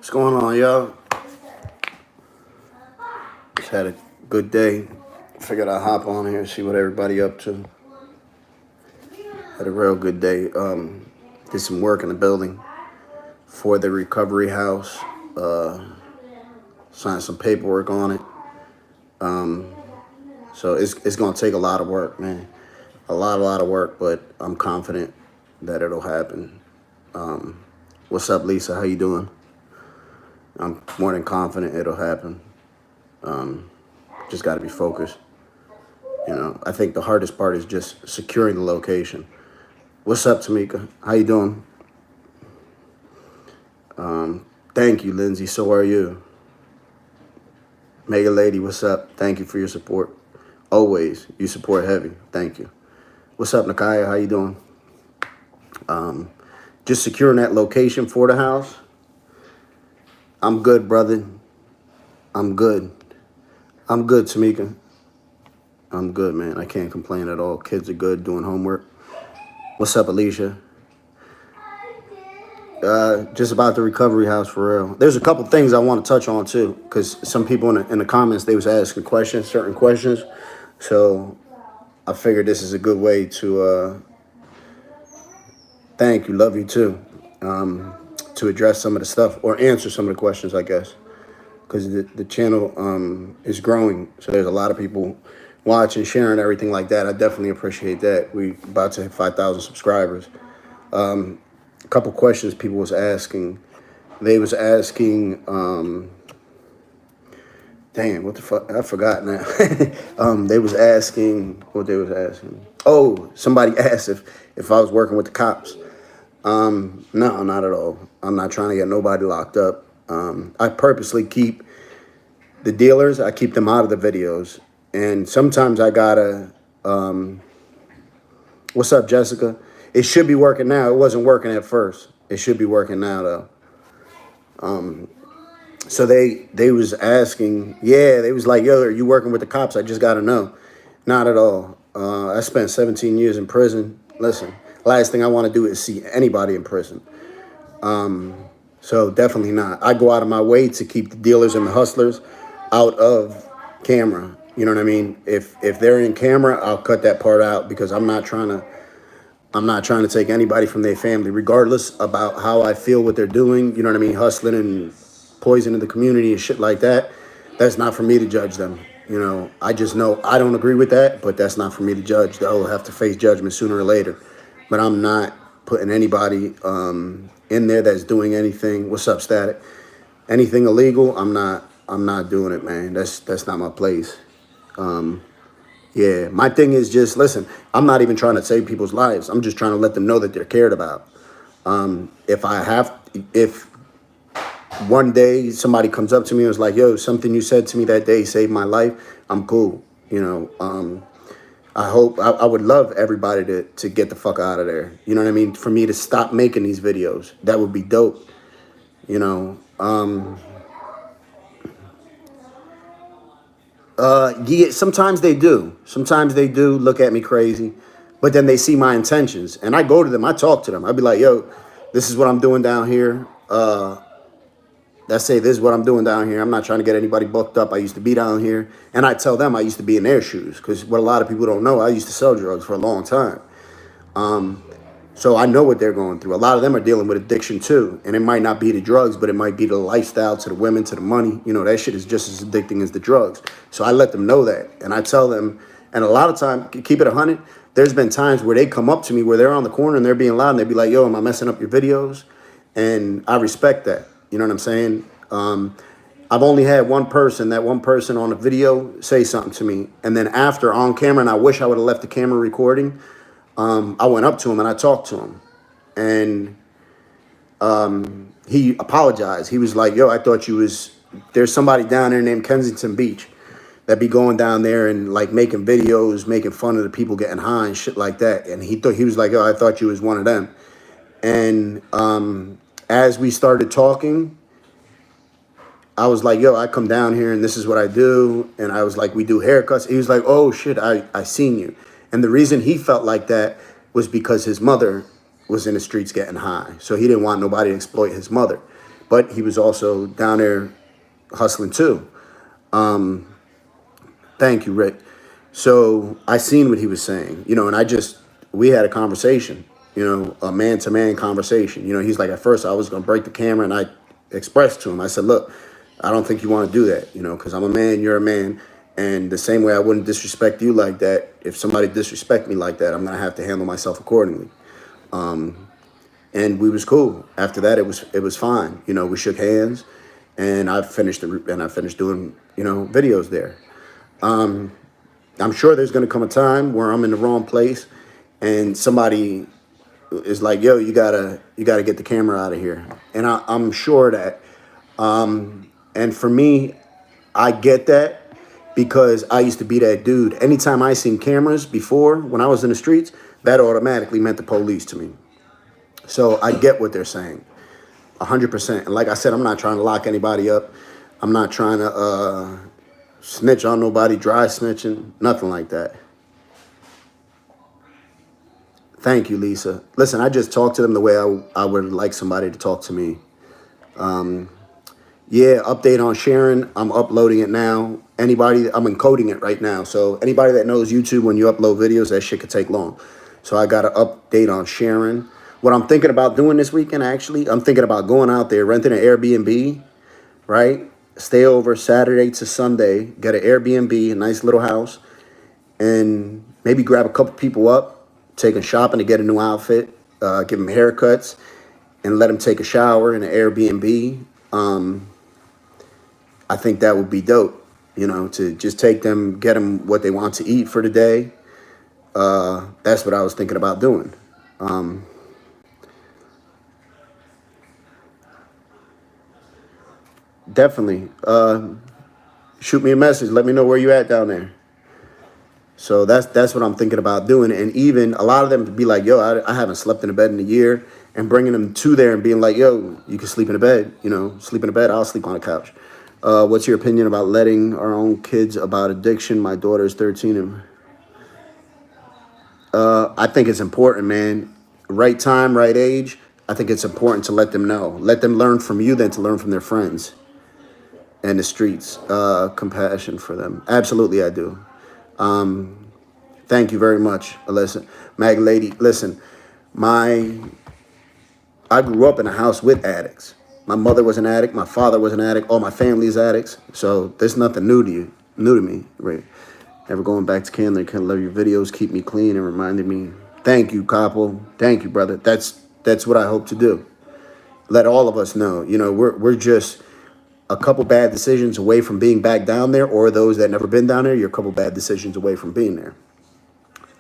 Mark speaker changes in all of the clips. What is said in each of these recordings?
Speaker 1: What's going on, y'all? Just had a good day. Figured I'd hop on here and see what everybody up to. Had a real good day. Did some work in the building for the recovery house. Signed some paperwork on it. So it's gonna take a lot of work, man. A lot of work, but I'm confident that it'll happen. What's up, Lisa? How you doing? I'm more than confident it'll happen. Just got to be focused. You know, I think the hardest part is just securing the location. What's up, Tameka? How you doing? Thank you, Lindsay. So are you? Mega Lady, what's up? Thank you for your support. Always, you support heavy. Thank you. What's up, Nakaya? How you doing? Just securing that location for the house. I'm good, brother. I'm good. I'm good, Tameka. I'm good, man. I can't complain at all. Kids are good, doing homework. What's up, Alicia? Just about the recovery house, for real. There's a couple things I want to touch on, too, because some people in the comments, they was asking questions, certain questions. So I figured this is a good way to thank you, love you, too, to address some of the stuff or answer some of the questions, I guess. Because the channel is growing, so there's a lot of people watching, sharing, everything like that. I definitely appreciate that. We about to hit 5,000 subscribers. A couple questions people was asking. They was asking, damn, what the fuck? I forgot now. They was asking what they was asking. Oh, somebody asked if I was working with the cops. No, not at all. I'm not trying to get nobody locked up. I purposely keep the dealers, I keep them out of the videos. And sometimes I gotta, what's up, Jessica? It should be working now. It wasn't working at first. It should be working now, though. So they was asking, yeah, they was like, yo, are you working with the cops? I just gotta know. Not at all. I spent 17 years in prison. Listen, last thing I want to do is see anybody in prison. So definitely not. I go out of my way to keep the dealers and the hustlers out of camera. You know what I mean? If they're in camera, I'll cut that part out because I'm not trying to take anybody from their family, regardless about how I feel what they're doing. You know what I mean? Hustling and poisoning the community and shit like that. That's not for me to judge them. You know, I just know I don't agree with that, but that's not for me to judge. They'll have to face judgment sooner or later. But I'm not putting anybody in there that's doing anything. What's up, Static? Anything illegal? I'm not doing it, man. That's not my place. Yeah, my thing is just, listen, I'm not even trying to save people's lives. I'm just trying to let them know that they're cared about. If one day somebody comes up to me and is like, yo, something you said to me that day saved my life, I'm cool. You know, I would love everybody to get the fuck out of there. You know what I mean? For me to stop making these videos, that would be dope. You know, yeah, sometimes they do. Sometimes they do look at me crazy, but then they see my intentions. And I go to them, I talk to them. I'd be like, yo, this is what I'm doing down here. Let's say this is what I'm doing down here. I'm not trying to get anybody booked up. I used to be down here. And I tell them I used to be in their shoes. Because what a lot of people don't know, I used to sell drugs for a long time. So I know what they're going through. A lot of them are dealing with addiction too. And it might not be the drugs, but it might be the lifestyle, to the women, to the money. You know, that shit is just as addicting as the drugs. So I let them know that. And I tell them, and a lot of time, keep it 100, there's been times where they come up to me where they're on the corner and they're being loud and they be like, yo, am I messing up your videos? And I respect that. You know what I'm saying? I've only had one person on the video say something to me. And then after, on camera, and I wish I would have left the camera recording, I went up to him and I talked to him. And he apologized. He was like, yo, I thought there's somebody down there named Kensington Beach that be going down there and like making videos, making fun of the people getting high and shit like that. And he was like, yo, I thought you was one of them. And as we started talking, I was like, yo, I come down here and this is what I do. And I was like, we do haircuts. He was like, oh shit, I seen you. And the reason he felt like that was because his mother was in the streets getting high. So he didn't want nobody to exploit his mother. but he was also down there hustling too. Thank you, Rick. So I seen what he was saying, and we had a conversation, a man to man conversation. He's like, at first I was going to break the camera, and I expressed to him, I said, look, I don't think you want to do that, because I'm a man, you're a man. And the same way I wouldn't disrespect you like that, if somebody disrespect me like that, I'm going to have to handle myself accordingly. And we was cool. After that, it was fine. We shook hands, and I finished doing, videos there. I'm sure there's going to come a time where I'm in the wrong place and somebody is like, yo, you gotta get the camera out of here. And I'm sure that, and for me, I get that because I used to be that dude. Anytime I seen cameras before, when I was in the streets, that automatically meant the police to me. So I get what they're saying, 100%. And like I said, I'm not trying to lock anybody up. I'm not trying to snitch on nobody, dry snitching, nothing like that. Thank you, Lisa. Listen, I just talked to them the way I would like somebody to talk to me. Yeah, update on Sharon. I'm uploading it now. I'm encoding it right now. So anybody that knows YouTube, when you upload videos, that shit could take long. So I got to update on Sharon. What I'm thinking about doing this weekend, actually, I'm thinking about going out there, renting an Airbnb, right? Stay over Saturday to Sunday, get an Airbnb, a nice little house, and maybe grab a couple people up, take them shopping to get a new outfit, give them haircuts, and let them take a shower in an Airbnb. I think that would be dope, to just take them, get them what they want to eat for the day. That's what I was thinking about doing. Definitely. Shoot me a message. Let me know where you at down there. So that's what I'm thinking about doing. And even a lot of them be like, yo, I haven't slept in a bed in a year. And bringing them to there and being like, yo, you can sleep in a bed. Sleep in a bed. I'll sleep on a couch. What's your opinion about letting our own kids about addiction? My daughter is 13. And I think it's important, man. Right time, right age. I think it's important to let them know. Let them learn from you than to learn from their friends and the streets. Compassion for them. Absolutely, I do. Thank you very much, Alyssa. Mag Lady, listen, I grew up in a house with addicts. My mother was an addict. My father was an addict. All my family is addicts. So there's nothing new to me, right? Never going back to Candler. Can't love your videos. Keep me clean and reminded me. Thank you, Koppel. Thank you, brother. That's what I hope to do. Let all of us know. We're just a couple bad decisions away from being back down there, or those that never been down there, you're a couple bad decisions away from being there.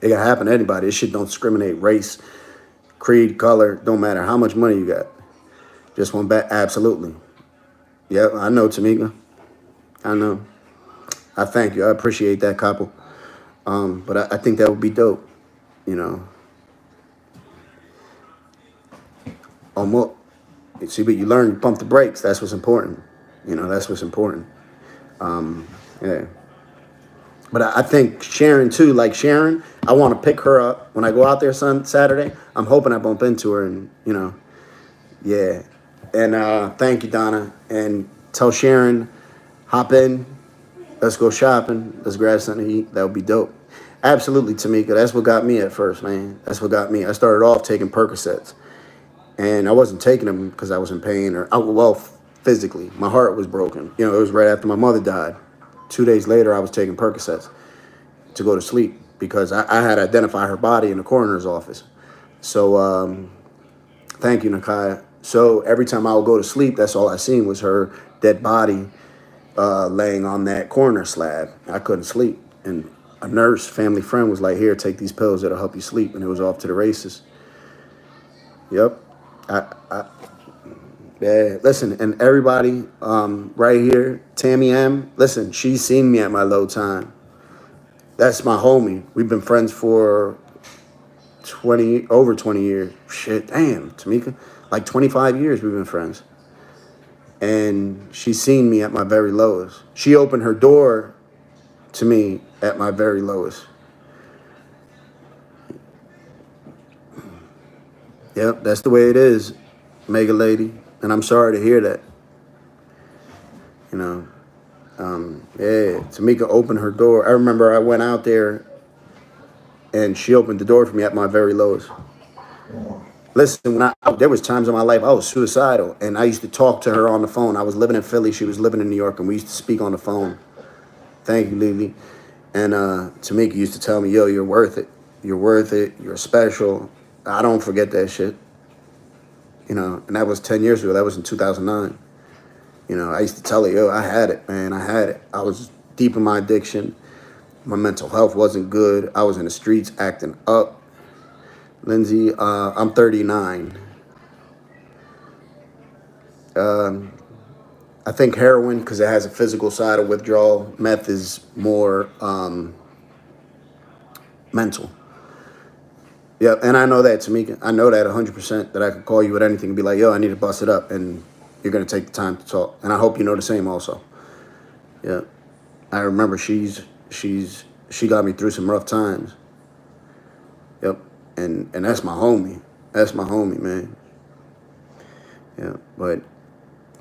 Speaker 1: It can happen to anybody. This shit don't discriminate race, creed, color, don't matter how much money you got. Just one bad, absolutely. Yeah, I know, Tameka. I know. I thank you. I appreciate that, couple. But I think that would be dope. Almost. See, but you learn, you pump the brakes. That's what's important. That's what's important. Yeah. But I think Sharon too, like Sharon, I want to pick her up when I go out there Saturday. I'm hoping I bump into her and, yeah. And thank you, Donna. And tell Sharon, hop in, let's go shopping, let's grab something to eat. That would be dope. Absolutely, Tameka. That's what got me at first, man. That's what got me. I started off taking Percocets. And I wasn't taking them because I was in pain physically. My heart was broken. It was right after my mother died. 2 days later, I was taking Percocets to go to sleep because I had to identify her body in the coroner's office. So thank you, Nakia. So every time I would go to sleep, that's all I seen was her dead body laying on that coroner slab. I couldn't sleep. And a nurse, family friend was like, here, take these pills that'll help you sleep. And it was off to the races. Yep. Yeah, listen, and everybody right here, Tammy M, listen, she's seen me at my low time. That's my homie. We've been friends for over 20 years. Shit, damn, Tameka. Like 25 years we've been friends. And she's seen me at my very lowest. She opened her door to me at my very lowest. Yep, that's the way it is, Mega Lady. And I'm sorry to hear that. You know, yeah, Tameka opened her door. I remember I went out there and she opened the door for me at my very lowest. Listen, there was times in my life I was suicidal, and I used to talk to her on the phone. I was living in Philly, she was living in New York, and we used to speak on the phone. Thank you, Lily. And Tameka used to tell me, yo, you're worth it. You're worth it. You're special. I don't forget that shit. You know, and that was 10 years ago. That was in 2009. You know, I used to tell her, yo, I had it, man. I had it. I was deep in my addiction. My mental health wasn't good. I was in the streets acting up. Lindsay, I'm 39. I think heroin, because it has a physical side of withdrawal. Meth is more mental. Yeah, and I know that, Tameka. I know that 100%, that I could call you with anything and be like, yo, I need to bust it up, and you're going to take the time to talk. And I hope you know the same also. Yeah. I remember she got me through some rough times. Yep. And that's my homie. That's my homie, man. Yeah. But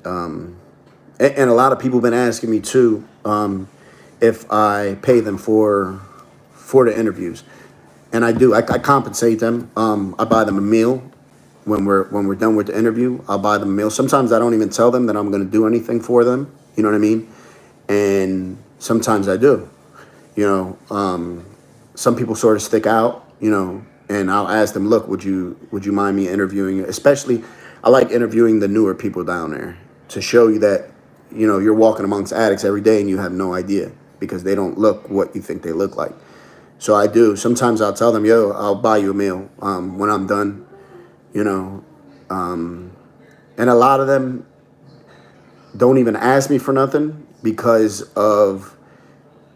Speaker 1: and a lot of people have been asking me too, if I pay them for the interviews. And I do. I compensate them. I buy them a meal when we're done with the interview. I'll buy them a meal. Sometimes I don't even tell them that I'm going to do anything for them. You know what I mean? And sometimes I do. You know, some people sort of stick out. You know, and I'll ask them, look, would you mind me interviewing you? Especially, I like interviewing the newer people down there to show you that, you know, you're walking amongst addicts every day and you have no idea because they don't look what you think they look like. So I do. Sometimes I'll tell them, yo, I'll buy you a meal when I'm done, you know. And a lot of them don't even ask me for nothing because of,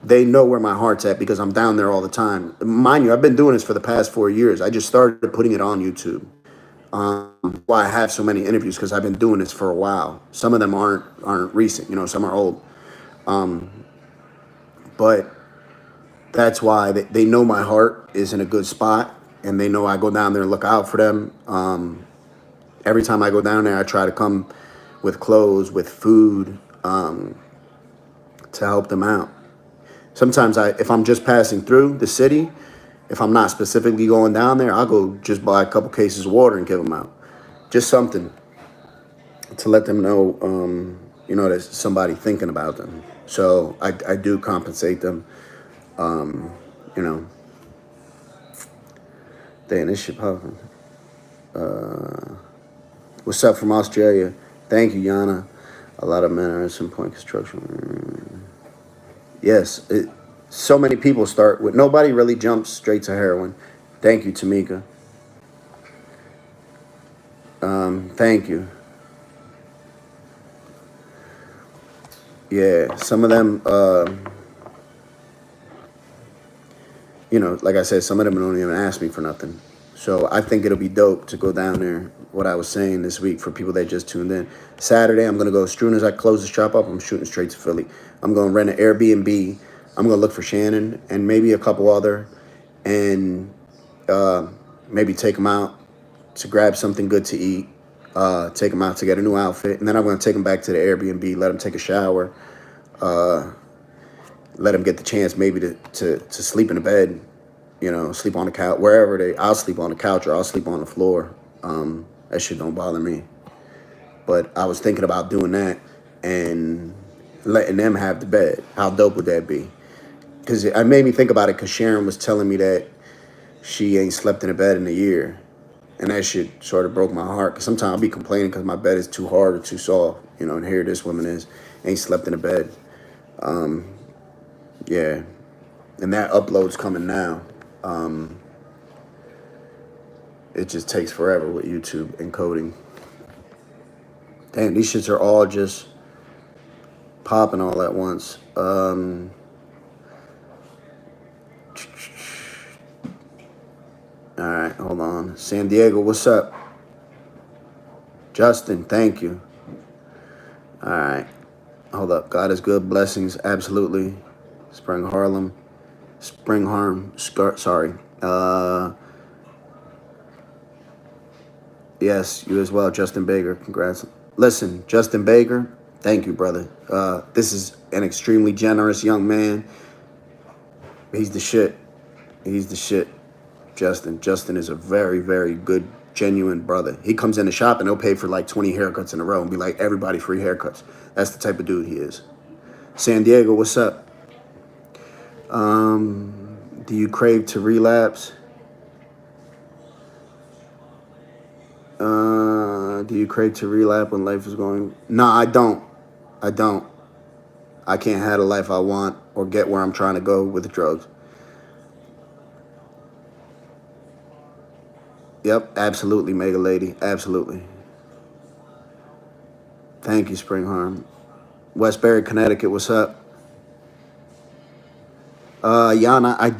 Speaker 1: they know where my heart's at because I'm down there all the time. Mind you, I've been doing this for the past 4 years. I just started putting it on YouTube. Why I have so many interviews, because I've been doing this for a while. Some of them aren't recent, you know, some are old. But that's why they know my heart is in a good spot, and they know I go down there and look out for them. Every time I go down there, I try to come with clothes, with food, to help them out. Sometimes if I'm just passing through the city, if I'm not specifically going down there, I'll go just buy a couple cases of water and give them out. Just something to let them know, you know, there's somebody thinking about them. So I do compensate them. You know, damn, this shit popping. What's up from Australia? Thank you, Yana. A lot of men are at some point construction. Yes, so many people start with, nobody really jumps straight to heroin. Thank you, Tameka. Thank you. Yeah, some of them, you know, like I said, some of them don't even ask me for nothing. So I think it'll be dope to go down there. What I was saying this week for people that just tuned in. Saturday, I'm going to go, as soon as I close the shop up, I'm shooting straight to Philly. I'm going to rent an Airbnb. I'm going to look for Shannon and maybe a couple other, and maybe take them out to grab something good to eat. Take them out to get a new outfit. And then I'm going to take them back to the Airbnb, let them take a shower. Let them get the chance maybe to sleep in the bed, you know, sleep on the couch, wherever I'll sleep on the couch or I'll sleep on the floor. That shit don't bother me. But I was thinking about doing that and letting them have the bed. How dope would that be? Because it made me think about it, because Sharon was telling me that she ain't slept in a bed in a year. And that shit sort of broke my heart. Because sometimes I'll be complaining because my bed is too hard or too soft, you know, and here this woman ain't slept in a bed. Yeah. And that upload's coming now. It just takes forever with YouTube encoding. Damn, these shits are all just popping all at once. All right, hold on. San Diego, what's up? Justin, thank you. All right. Hold up. God is good. Blessings, absolutely. Spring Harlem. Spring Harm. Sorry. Yes, you as well, Justin Baker. Congrats. Listen, Justin Baker, thank you, brother. This is an extremely generous young man. He's the shit. He's the shit. Justin is a very, very good, genuine brother. He comes in the shop and he'll pay for like 20 haircuts in a row and be like, everybody free haircuts. That's the type of dude he is. San Diego, what's up? Do you crave to relapse? Do you crave to relapse when life is going? No, I don't. I don't. I can't have the life I want or get where I'm trying to go with drugs. Yep, absolutely, Mega Lady. Absolutely. Thank you, Springharm. Westbury, Connecticut, what's up? Yana, I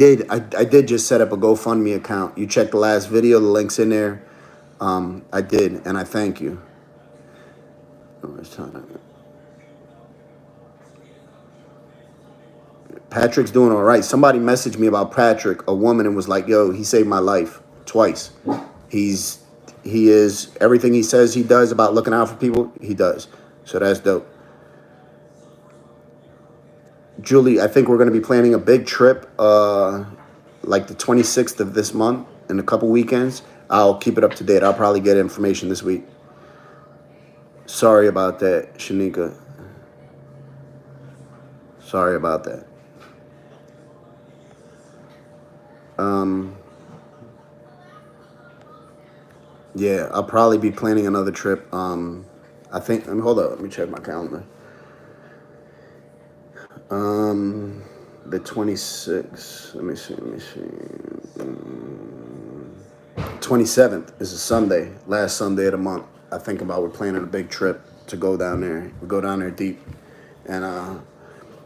Speaker 1: did just set up a GoFundMe account. You checked the last video, the link's in there. I did, and I thank you. Patrick's doing all right. Somebody messaged me about Patrick, a woman, and was like, yo, he saved my life twice. He is everything he says he does about looking out for people, he does. So that's dope. Julie, I think we're going to be planning a big trip like the 26th of this month in a couple weekends. I'll keep it up to date. I'll probably get information this week. Sorry about that, Shanika. Sorry about that. Yeah, I'll probably be planning another trip. I think, hold up, let me check my calendar. The 26th, let me see. 27th is a Sunday, last Sunday of the month. I think about we're planning a big trip to go down there. We go down there deep and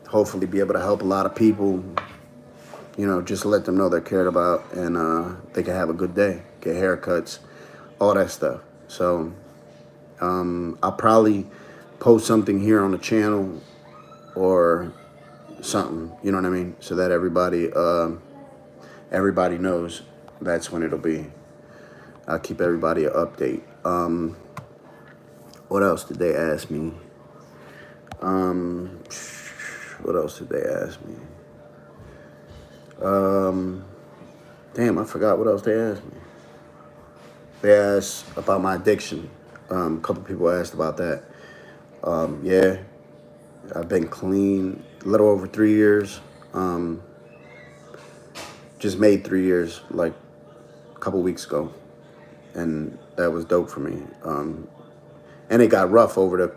Speaker 1: hopefully be able to help a lot of people, you know, just let them know they're cared about and they can have a good day, get haircuts, all that stuff. So I'll probably post something here on the channel or something, you know what I mean, so that everybody knows that's when it'll be. I'll keep everybody an update. What else did they ask me? What else did they ask me? Damn, I forgot what else they asked me. They asked about my addiction. A couple people asked about that. Yeah, I've been clean a little over 3 years. Just made 3 years like a couple weeks ago, and that was dope for me. And it got rough over the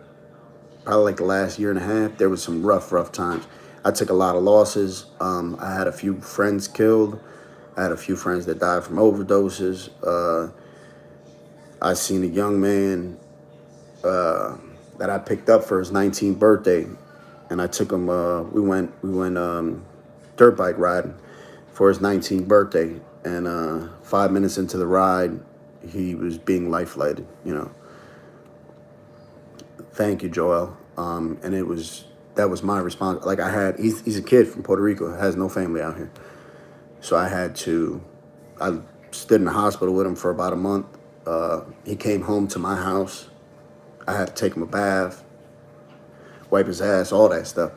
Speaker 1: probably like the last year and a half. There was some rough times. I took a lot of losses. I had a few friends killed. I had a few friends that died from overdoses. I seen a young man that I picked up for his 19th birthday, and I took him. We went dirt bike riding for his 19th birthday, and 5 minutes into the ride, he was being life flighted. You know. Thank you, Joel. And that was my response. Like he's a kid from Puerto Rico, has no family out here. So I stood in the hospital with him for about a month. He came home to my house. I had to take him a bath, wipe his ass, all that stuff,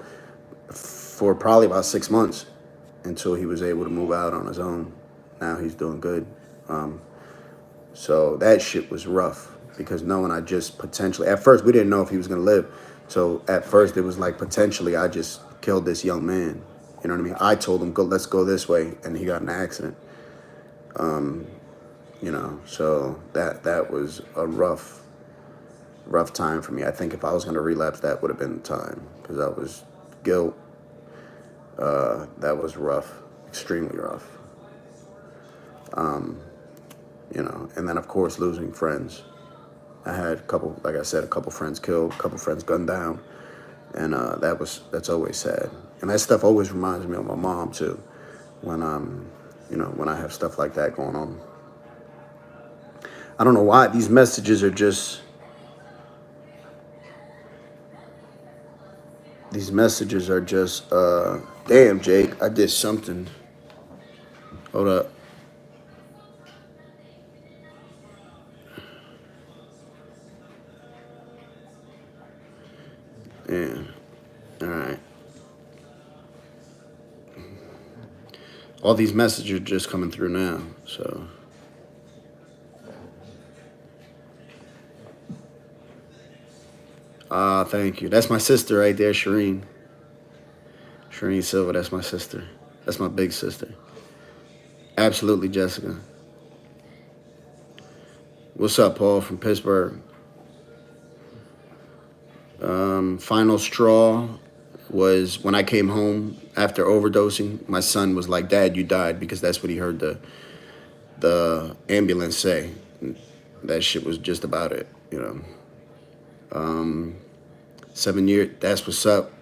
Speaker 1: for probably about 6 months until he was able to move out on his own. Now he's doing good. So that shit was rough because knowing I just potentially, at first we didn't know if he was going to live. So at first it was like potentially I just killed this young man. You know what I mean? I told him, let's go this way. And he got in an accident. You know, so that was a rough time for me. I think if I was going to relapse, that would have been the time because that was guilt. That was rough, extremely rough. You know, and then of course losing friends. I had like I said, a couple friends killed, a couple friends gunned down, and that's always sad. And that stuff always reminds me of my mom too, when you know, when I have stuff like that going on. I don't know why these messages are just. Damn, Jake, I did something. Hold up. All right. All these messages are just coming through now, so. Thank you. That's my sister right there, Shireen. Shireen Silva, that's my sister. That's my big sister. Absolutely, Jessica. What's up, Paul from Pittsburgh? Final straw was when I came home after overdosing. My son was like, "Dad, you died," because that's what he heard the ambulance say. That shit was just about it, you know. 7 years. That's what's up,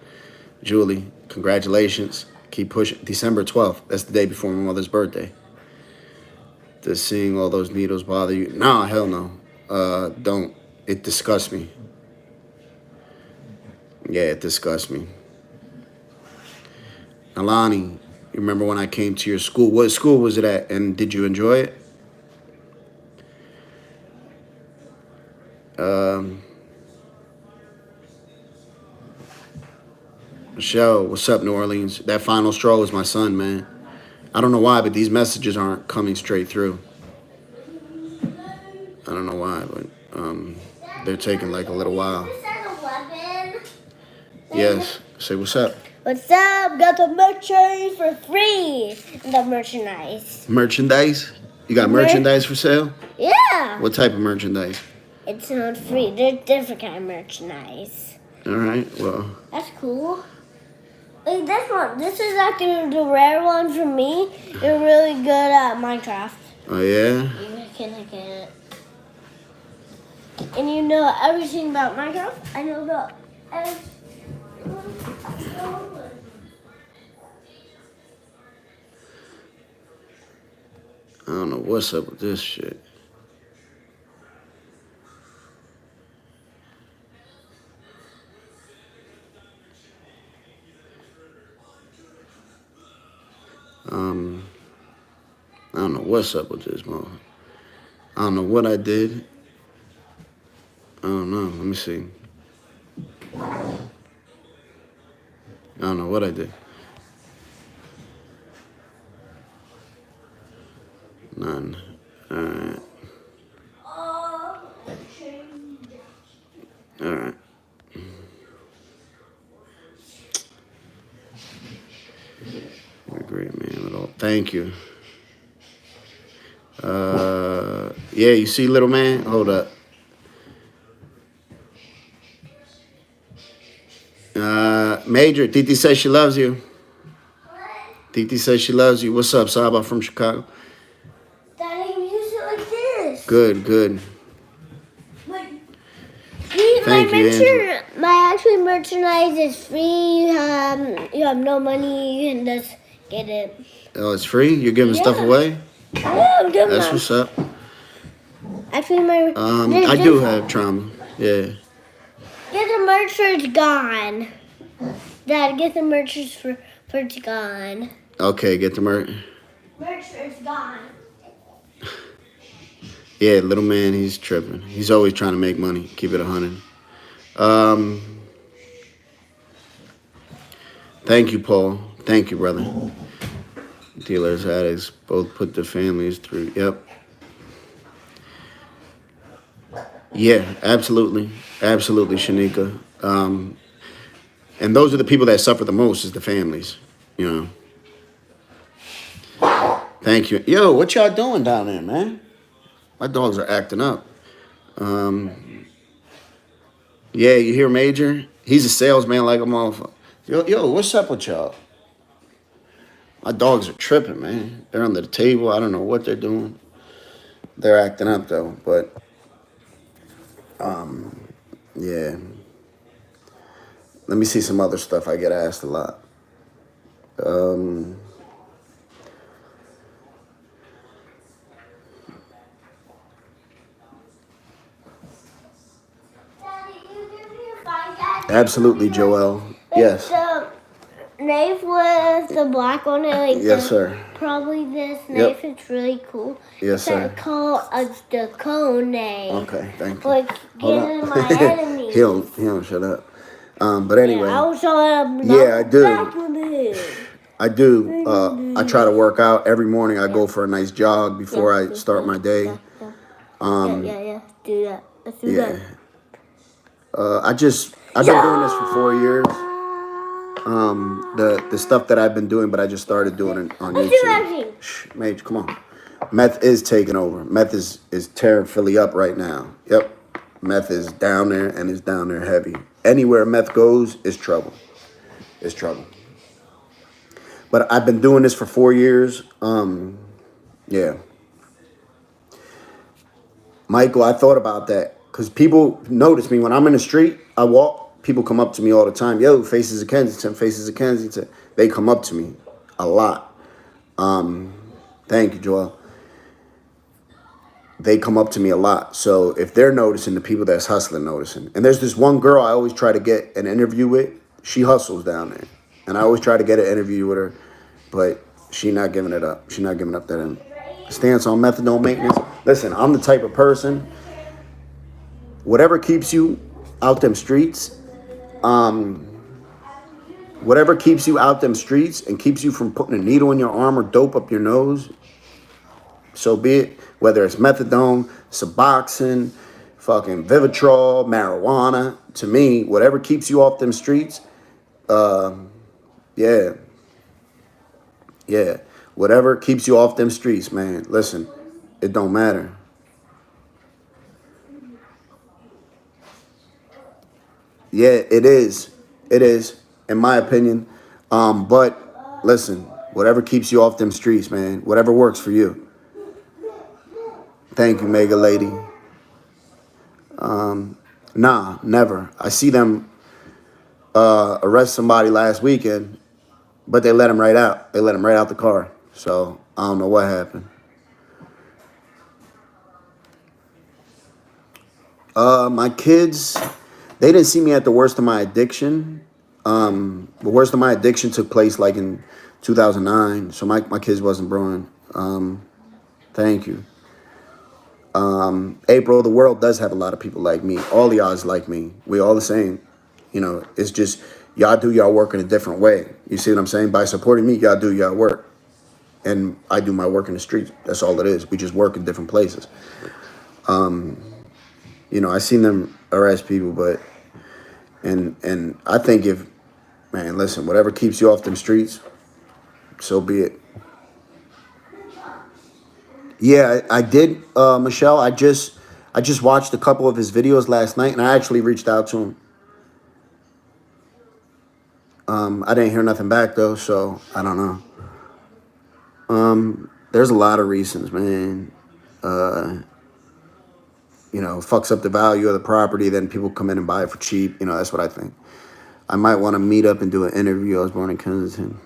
Speaker 1: Julie. Congratulations. Keep pushing. December 12th. That's the day before my mother's birthday. Does seeing all those needles bother you? Nah, hell no. Don't. It disgusts me. Yeah, it disgusts me. Alani, you remember when I came to your school? What school was it at? And did you enjoy it? Michelle, what's up, New Orleans? That final straw was my son, man. I don't know why, but these messages aren't coming straight through. I don't know why, but they're taking like a little while. Yes. Say what's up.
Speaker 2: What's up? Got the merchandise for free. The merchandise.
Speaker 1: Merchandise? You got merchandise for sale?
Speaker 2: Yeah.
Speaker 1: What type of merchandise?
Speaker 2: It's not free. There's different kind of merchandise.
Speaker 1: All right. Well.
Speaker 2: That's cool. Like this one. This is actually the rare one for me. You're really good at Minecraft.
Speaker 1: Oh yeah.
Speaker 2: You can look at it. And you know everything about Minecraft. I know about everything.
Speaker 1: I don't know what's up with this shit. I don't know what's up with this, mother. I don't know what I did. I don't know. Let me see. I don't know what I did. None. All right. All right. Great man at all. Thank you. Yeah, you see, little man? Hold up. Major, Titi says she loves you. Titi says she loves you. What's up, Saba from Chicago?
Speaker 2: Daddy, you use it like this.
Speaker 1: Good, good.
Speaker 2: Thank you, my actual merchandise is free. You have no money. You can just get it.
Speaker 1: Oh, it's free? You're giving stuff away?
Speaker 2: Yeah, I'm giving
Speaker 1: That's what's up.
Speaker 2: Actually, my
Speaker 1: I do have trauma. Yeah.
Speaker 2: Get the merch or it's gone. Dad, get the merch for it's gone.
Speaker 1: Okay, get the merch.
Speaker 2: Merch or it's gone.
Speaker 1: Yeah, little man, he's tripping. He's always trying to make money. Keep it 100. Thank you, Paul. Thank you, brother. Dealers, addicts, both put their families through. Yep. Yeah, absolutely. Absolutely, Shanika. And those are the people that suffer the most is the families, you know. Thank you. Yo, what y'all doing down there, man? My dogs are acting up. Yeah, you hear Major? He's a salesman like a motherfucker. Yo, what's up with y'all? My dogs are tripping, man. They're under the table. I don't know what they're doing. They're acting up, though. But, yeah. Let me see some other stuff. I get asked a lot. Absolutely, Joel. Yes.
Speaker 2: The knife with the black on it. Like
Speaker 1: yes, sir.
Speaker 2: Probably this knife is really cool.
Speaker 1: Yes, sir.
Speaker 2: It's called the cone knife.
Speaker 1: Okay, thank you.
Speaker 2: Like, getting my enemy.
Speaker 1: He don't shut up. But anyway,
Speaker 2: I was showing him.
Speaker 1: yeah, I do.
Speaker 2: Back in the head.
Speaker 1: I do. I try to work out every morning. I go for a nice jog before I start my day.
Speaker 2: Yeah. Do that. Let's do
Speaker 1: Yeah.
Speaker 2: that.
Speaker 1: I've been doing this for 4 years. The stuff that I've been doing, but I just started doing it on YouTube. Shh, Mage, come on. Meth is taking over. Meth is tearing Philly up right now. Yep. Meth is down there and is down there heavy. Anywhere meth goes is trouble. It's trouble. But I've been doing this for 4 years. Yeah. Michael, I thought about that because people notice me when I'm in the street. I walk. People come up to me all the time. Yo, Faces of Kensington, Faces of Kensington. They come up to me a lot. Thank you, Joel. They come up to me a lot. So if they're noticing, the people that's hustling noticing. And there's this one girl I always try to get an interview with. She hustles down there. And I always try to get an interview with her. But she not giving it up. She not giving up that stance on methadone maintenance. Listen, I'm the type of person, whatever keeps you out them streets, whatever keeps you out them streets and keeps you from putting a needle in your arm or dope up your nose, so be it. Whether it's methadone, Suboxone, fucking Vivitrol, marijuana, to me, whatever keeps you off them streets, yeah. Whatever keeps you off them streets, man. Listen, it don't matter. Yeah, it is. It is, in my opinion. But listen, whatever keeps you off them streets, man. Whatever works for you. Thank you, Mega Lady. Nah, never. I see them arrest somebody last weekend, but they let him right out. They let him right out the car. So I don't know what happened. My kids, they didn't see me at the worst of my addiction. The worst of my addiction took place like in 2009. So my kids wasn't born. Thank you. April, the world does have a lot of people like me. All y'all is like me. We all the same. You know, it's just y'all do y'all work in a different way. You see what I'm saying? By supporting me, y'all do y'all work. And I do my work in the streets. That's all it is. We just work in different places. You know, I seen them arrest people, but and I think if, man, listen, whatever keeps you off them streets, so be it. Yeah, I did, Michelle. I just watched a couple of his videos last night, and I actually reached out to him. I didn't hear nothing back though, so I don't know. There's a lot of reasons, man. You know, fucks up the value of the property. Then people come in and buy it for cheap. You know, that's what I think. I might want to meet up and do an interview. I was born in Kensington.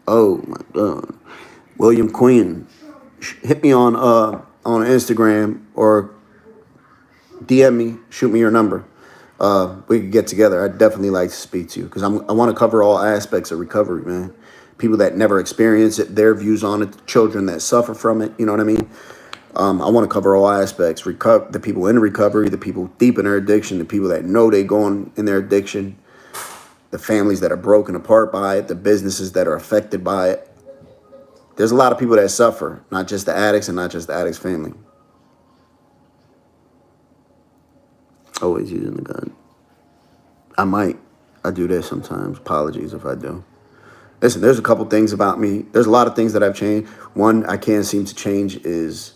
Speaker 1: Oh my God, William Queen, hit me on Instagram or DM me. Shoot me your number. We could get together. I'd definitely like to speak to you because I want to cover all aspects of recovery, man. People that never experience it, their views on it, children that suffer from it. You know what I mean? I want to cover all aspects. The people in recovery, the people deep in their addiction, the people that know they going in their addiction, the families that are broken apart by it, the businesses that are affected by it. There's a lot of people that suffer, not just the addicts and not just the addict's family. Always using the gun. I do this sometimes. Apologies if I do. Listen, there's a couple things about me. There's a lot of things that I've changed. One I can't seem to change is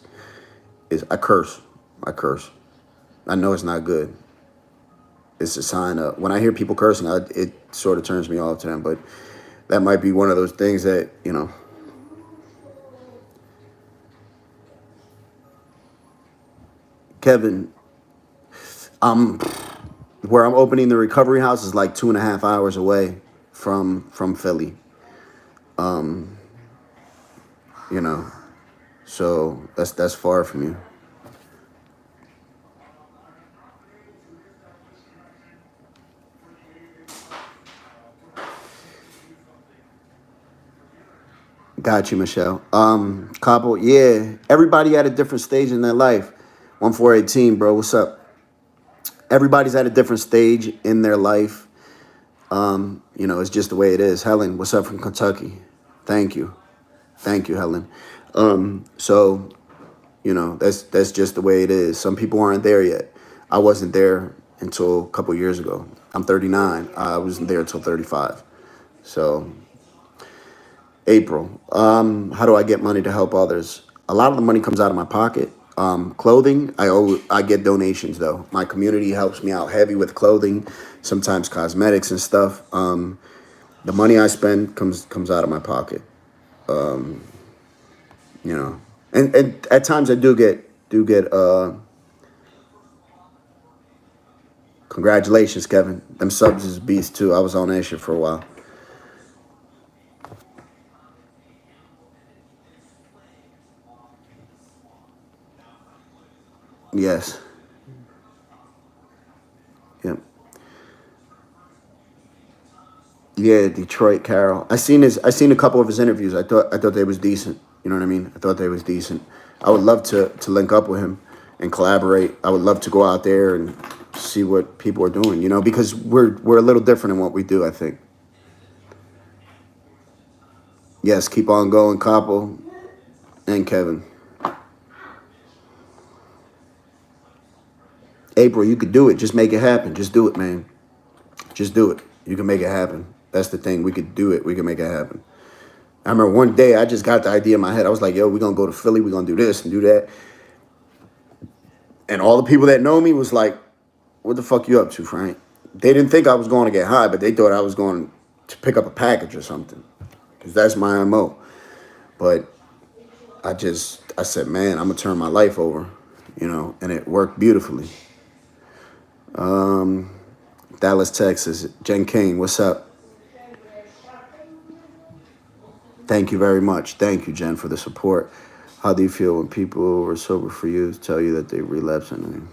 Speaker 1: I curse. I know it's not good. It's a sign of, when I hear people cursing, it sort of turns me off to them. But that might be one of those things that, you know. Kevin, where I'm opening the recovery house is like 2.5 hours away from Philly. You know, so that's far from you. Got you, Michelle. Cabo, yeah. Everybody at a different stage in their life. 1418, bro. What's up? everybody's at a different stage in their life. You know, it's just the way it is. Helen, what's up from Kentucky? Thank you. Thank you, Helen. So, you know, that's just the way it is. Some people aren't there yet. I wasn't there until a couple years ago. I'm 39. I wasn't there until 35. So, April, how do I get money to help others? A lot of the money comes out of my pocket. Clothing, I get donations though. My community helps me out heavy with clothing, sometimes cosmetics and stuff. The money I spend comes out of my pocket. You know, and at times I do get congratulations, Kevin. Them subs is beast too. I was on that shit for a while. Yes. Yep. Yeah, Detroit Carol. I seen a couple of his interviews. I thought they was decent. You know what I mean? I thought they was decent. I would love to link up with him and collaborate. I would love to go out there and see what people are doing, you know, because we're a little different in what we do, I think. Yes, keep on going, Koppel and Kevin. April, you could do it. Just make it happen. Just do it, man. Just do it. You can make it happen. That's the thing. We could do it. We can make it happen. I remember one day I just got the idea in my head. I was like, yo, we're going to go to Philly. We're going to do this and do that. And all the people that know me was like, what the fuck you up to, Frank? They didn't think I was going to get high, but they thought I was going to pick up a package or something. Because that's my MO. But I said, man, I'm going to turn my life over. You know, and it worked beautifully. Dallas, Texas. Jen King, what's up? Thank you very much. Thank you, Jen, for the support. How do you feel when people who are sober for you tell you that they relapse? And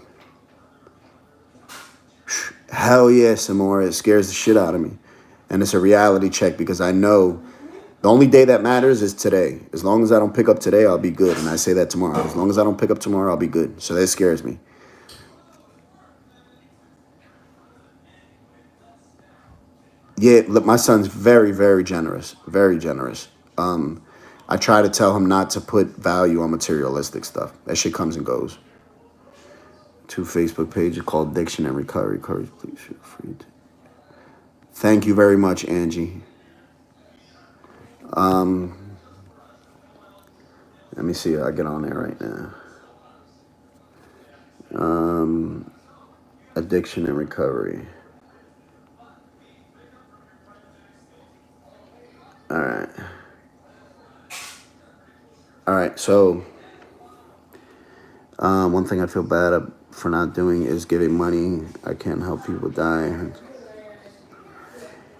Speaker 1: hell yeah, Samora. It scares the shit out of me. And it's a reality check because I know the only day that matters is today. As long as I don't pick up today, I'll be good. And I say that tomorrow. As long as I don't pick up tomorrow, I'll be good. So that scares me. Yeah, look, my son's very, very generous. Very generous. I try to tell him not to put value on materialistic stuff. That shit comes and goes. 2 Facebook pages called Addiction and Recovery. Courage, please feel free to. Thank you very much, Angie. Let me see. I get on there right now. Addiction and Recovery. All right, so one thing I feel bad for not doing is giving money. I can't help people die.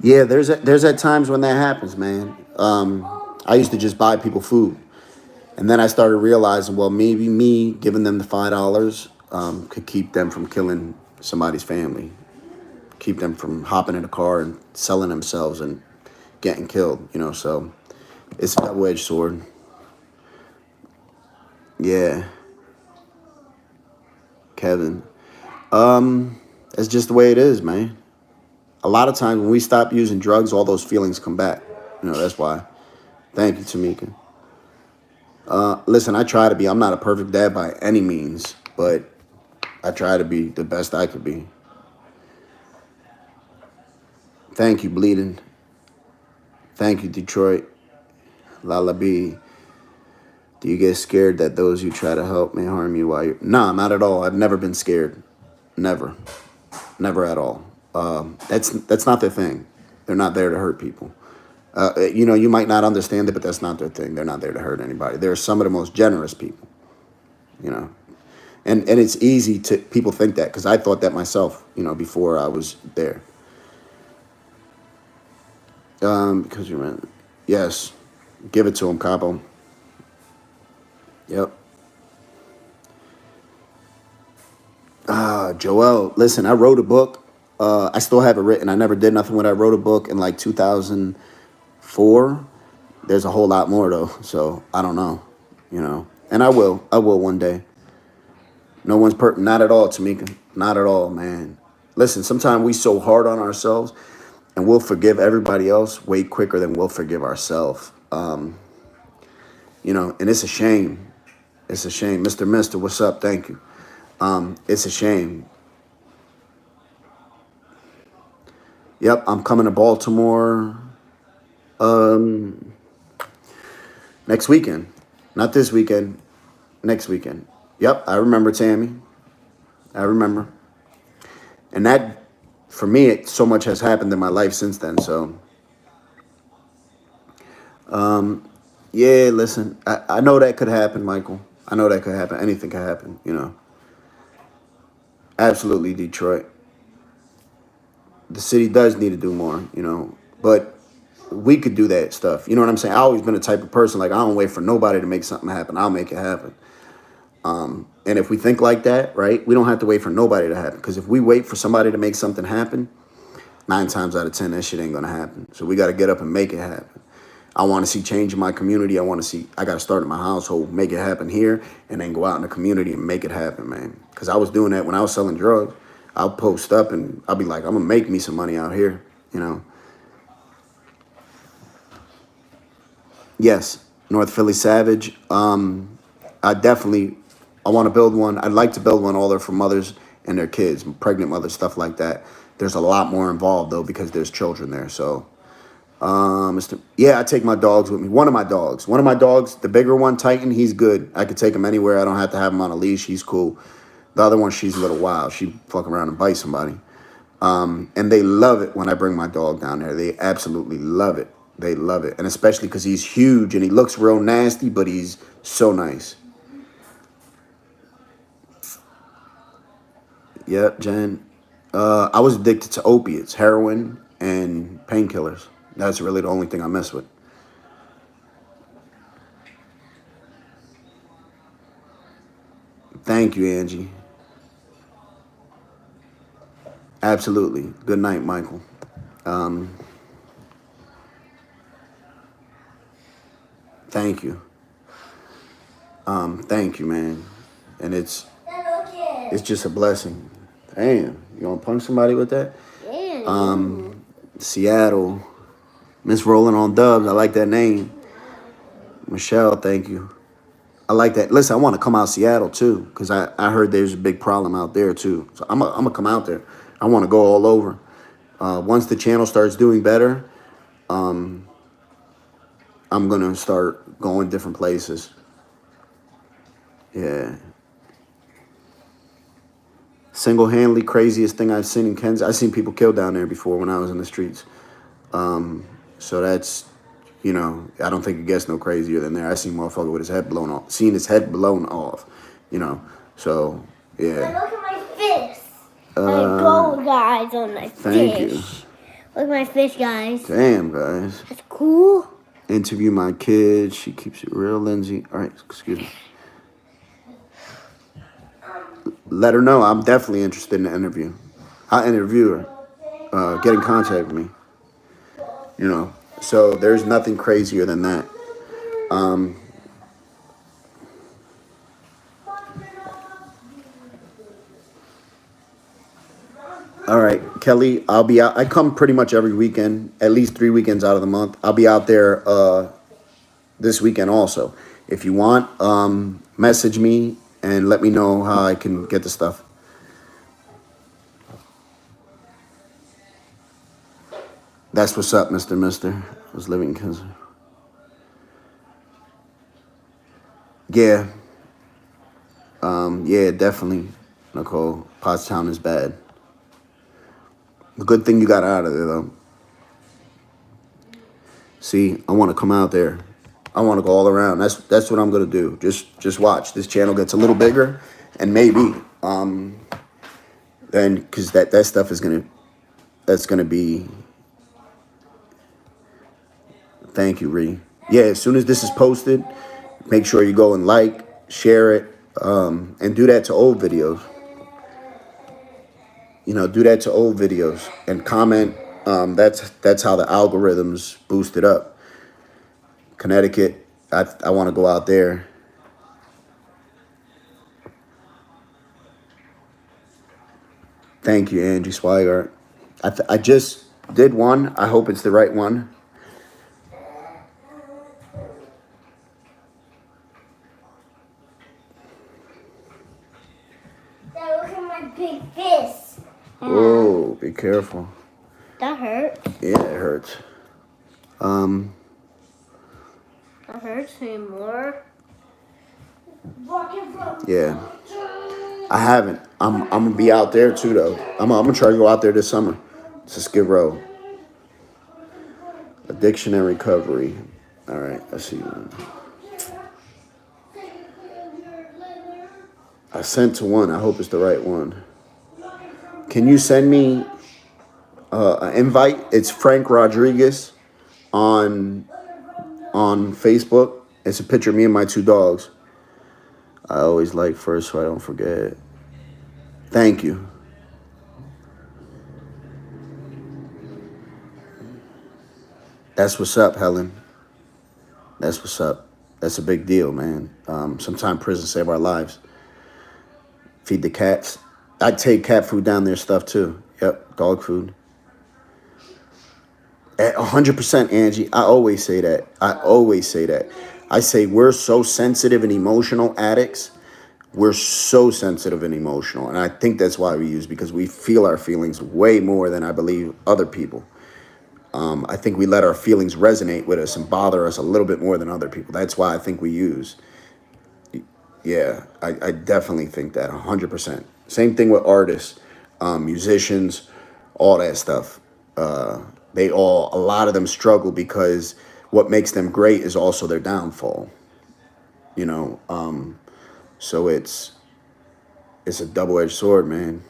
Speaker 1: Yeah, there's at times when that happens, man. I used to just buy people food. And then I started realizing, well, maybe me giving them the $5 could keep them from killing somebody's family. Keep them from hopping in a car and selling themselves and getting killed, you know, so it's a double-edged sword. Yeah. Kevin. It's just the way it is, man. A lot of times when we stop using drugs, all those feelings come back. You know, that's why. Thank you, Tameka. Listen, I try to be. I'm not a perfect dad by any means, but I try to be the best I could be. Thank you, Bleeding. Thank you, Detroit. Lala B. Do you get scared that those you try to help may harm you while you're... Nah, not at all. I've never been scared. Never. Never at all. That's not their thing. They're not there to hurt people. You know, you might not understand it, but that's not their thing. They're not there to hurt anybody. They're some of the most generous people, you know. And it's easy to... People think that, because I thought that myself, you know, before I was there. Because you're right. Yes. Give it to them, Capo. Yep. Joel, listen, I wrote a book. I still have it written. I never did nothing when I wrote a book in like 2004. There's a whole lot more though, so I don't know, you know. And I will one day. No one's not at all, Tameka. Not at all, man. Listen, sometimes we so hard on ourselves and we'll forgive everybody else way quicker than we'll forgive ourselves. And it's a shame. It's a shame. Mr. Mister, what's up? Thank you. It's a shame. Yep, I'm coming to Baltimore next weekend. Not this weekend, next weekend. Yep, I remember, Tammy. I remember. And that, for me, so much has happened in my life since then. So, yeah, listen, I know that could happen, Michael. I know that could happen. Anything could happen. Absolutely, Detroit. The city does need to do more. But we could do that stuff. You know what I'm saying? I've always been the type of person, like, I don't wait for nobody to make something happen. I'll make it happen. And if we think like that, right, we don't have to wait for nobody to happen. Because if we wait for somebody to make something happen, 9 times out of 10, that shit ain't going to happen. So we got to get up and make it happen. I want to see change in my community. I got to start in my household, make it happen here, and then go out in the community and make it happen, man. Because I was doing that when I was selling drugs. I'll post up and I'll be like, I'm going to make me some money out here. Yes, North Philly Savage. I want to build one. I'd like to build one all there for mothers and their kids, pregnant mothers, stuff like that. There's a lot more involved though because there's children there. So, yeah, I take my dogs with me. One of my dogs, the bigger one, Titan, he's good. I could take him anywhere. I don't have to have him on a leash. He's cool. The other one, she's a little wild. She fuck around and bite somebody. And they love it when I bring my dog down there. They absolutely love it. They love it. And especially because he's huge and he looks real nasty, but he's so nice. Yep, Jen. I was addicted to opiates, heroin, and painkillers. That's really the only thing I mess with. Thank you, Angie. Absolutely. Good night, Michael. Thank you. Thank you, man. And it's just a blessing. Damn, you gonna punch somebody with that? Seattle. Miss Rolling on Dubs. I like that name. Michelle, thank you. I like that. Listen, I want to come out Seattle too, because I heard there's a big problem out there too. So I'm gonna come out there. I want to go all over. Once the channel starts doing better, I'm gonna start going different places. Yeah. Single-handedly craziest thing I've seen in Kansas. I've seen people killed down there before when I was in the streets. So that's, I don't think it gets no crazier than there. I seen a motherfucker with his head blown off. Seen his head blown off, So, yeah.
Speaker 2: Look at my fish. My gold guys on my fish.
Speaker 1: Thank you.
Speaker 2: Look at my fish, guys.
Speaker 1: Damn, guys.
Speaker 2: That's cool.
Speaker 1: Interview my kids. She keeps it real, Lindsay. All right, excuse me. Let her know I'm definitely interested in the interview. I'll interview her. Get in contact with me. So there's nothing crazier than that. All right, Kelly, I'll be out. I come pretty much every weekend, at least 3 weekends out of the month. I'll be out there this weekend also. If you want, message me and let me know how I can get the stuff. That's what's up, Mr. Mister. I was living in Kansas. Yeah. Yeah, definitely, Nicole. Pottstown is bad. The good thing you got out of there, though. See, I want to come out there. I want to go all around. That's what I'm gonna do. Just watch. This channel gets a little bigger, and maybe then because that stuff is gonna be. Thank you, Ree. Yeah, as soon as this is posted, make sure you go and like, share it, and do that to old videos. Do that to old videos and comment. That's how the algorithms boost it up. Connecticut, I want to go out there. Thank you, Angie Swigart. I just did one. I hope it's the right one.
Speaker 2: That was my big fist.
Speaker 1: Oh, be careful.
Speaker 2: That hurts.
Speaker 1: Yeah, it hurts.
Speaker 2: That hurts me more.
Speaker 1: Yeah. I haven't. I'm gonna be out there too though. I'm gonna try to go out there this summer to Skid Row. Addiction and recovery. All right, let's see. I sent to one. I hope it's the right one. Can you send me an invite? It's Frank Rodriguez on Facebook. It's a picture of me and my 2 dogs. I always like first so I don't forget. Thank you. That's what's up, Helen. That's what's up. That's a big deal, man. Sometimes prison save our lives. Feed the cats. I take cat food down there stuff too. Yep, dog food. 100%, Angie. I always say that. I say we're so sensitive and emotional addicts. We're so sensitive and emotional. And I think that's why we use, because we feel our feelings way more than I believe other people. I think we let our feelings resonate with us and bother us a little bit more than other people. That's why I think we use. Yeah, I definitely think that 100%. Same thing with artists, musicians, all that stuff. A lot of them struggle because what makes them great is also their downfall. You know, so it's a double-edged sword, man.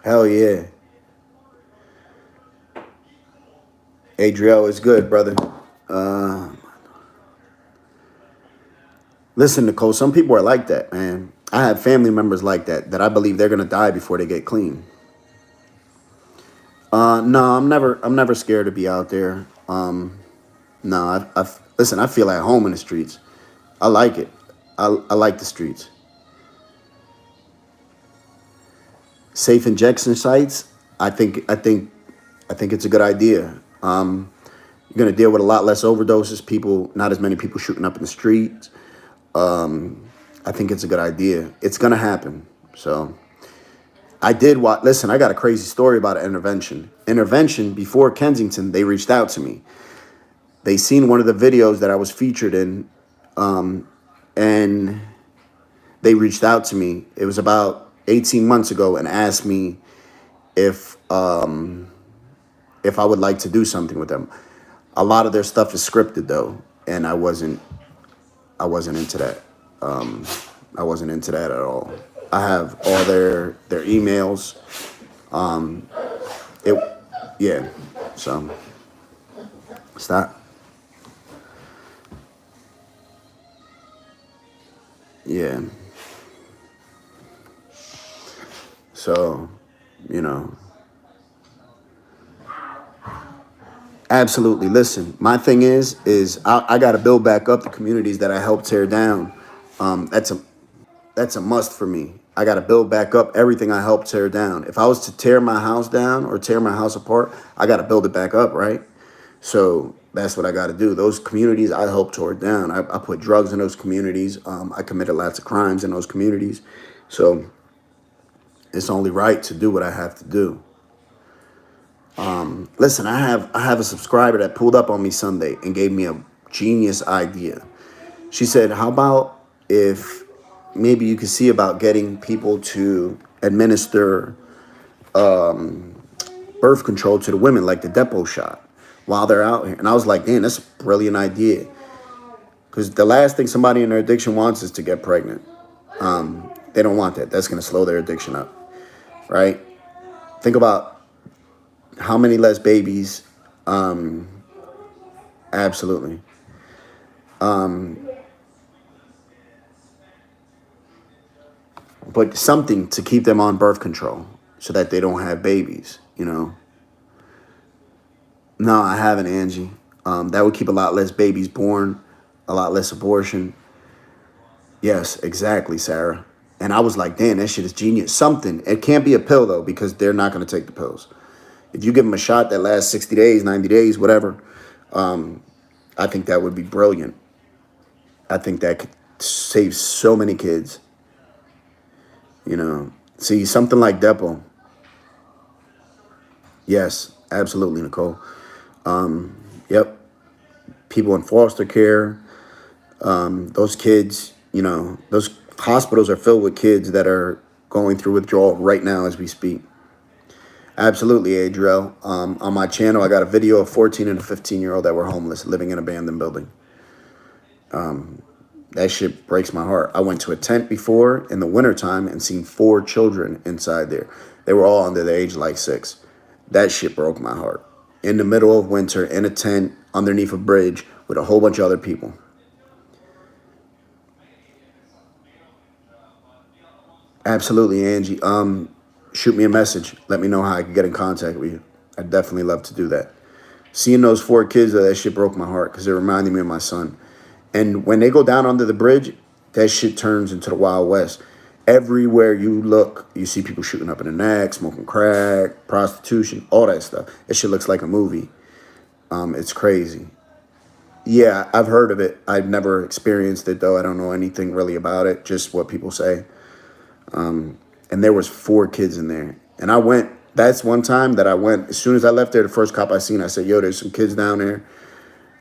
Speaker 1: Hell yeah. Adria is good, brother. Listen, Nicole, some people are like that, man. I have family members like that I believe they're gonna die before they get clean. No, I'm never scared to be out there. No, listen, I feel at home in the streets. I like it. I like the streets. Safe injection sites. I think it's a good idea. You're gonna deal with a lot less overdoses. Not as many people shooting up in the streets. I think it's a good idea. It's gonna happen. So I did what? Listen, I got a crazy story about an intervention. Intervention before Kensington, they reached out to me. They seen one of the videos that I was featured in, and they reached out to me. It was about 18 months ago, and asked me if I would like to do something with them. A lot of their stuff is scripted though, and I wasn't into that. I wasn't into that at all. I have all their emails. Yeah. So stop. Yeah. So, absolutely. Listen, my thing is I got to build back up the communities that I helped tear down. That's a must for me. I got to build back up everything I helped tear down. If I was to tear my house down or tear my house apart, I got to build it back up, right? So that's what I got to do. Those communities I helped tore down. I put drugs in those communities. I committed lots of crimes in those communities. So it's only right to do what I have to do. Listen, I have a subscriber that pulled up on me Sunday and gave me a genius idea. She said, how about if maybe you could see about getting people to administer birth control to the women, like the depot shot, while they're out here. And I was like, damn, that's a brilliant idea. Because the last thing somebody in their addiction wants is to get pregnant. They don't want that. That's going to slow their addiction up, right? Think about how many less babies. Absolutely. But something to keep them on birth control so that they don't have babies, No, I haven't, Angie. That would keep a lot less babies born, a lot less abortion. Yes, exactly, Sarah. And I was like, damn, that shit is genius. Something. It can't be a pill, though, because they're not going to take the pills. If you give them a shot that lasts 60 days, 90 days, whatever, I think that would be brilliant. I think that could save so many kids. You know, see, something like Depo. Yes, absolutely, Nicole. Yep. People in foster care, those kids, you know, those hospitals are filled with kids that are going through withdrawal right now as we speak. Absolutely, Adriel. On my channel, I got a video of 14 and a 15-year-old that were homeless, living in an abandoned building. That shit breaks my heart. I went to a tent before in the wintertime and seen 4 children inside there. They were all under the age like 6. That shit broke my heart. In the middle of winter, in a tent, underneath a bridge, with a whole bunch of other people. Absolutely, Angie. Shoot me a message. Let me know how I can get in contact with you. I'd definitely love to do that. Seeing those 4 kids, that shit broke my heart because it reminded me of my son. And when they go down under the bridge, that shit turns into the Wild West. Everywhere you look, you see people shooting up in the neck, smoking crack, prostitution, all that stuff. That shit looks like a movie. It's crazy. Yeah, I've heard of it. I've never experienced it, though. I don't know anything really about it, just what people say. And there was 4 kids in there. And I went, that's one time that I went, as soon as I left there, the first cop I seen, I said, yo, there's some kids down there.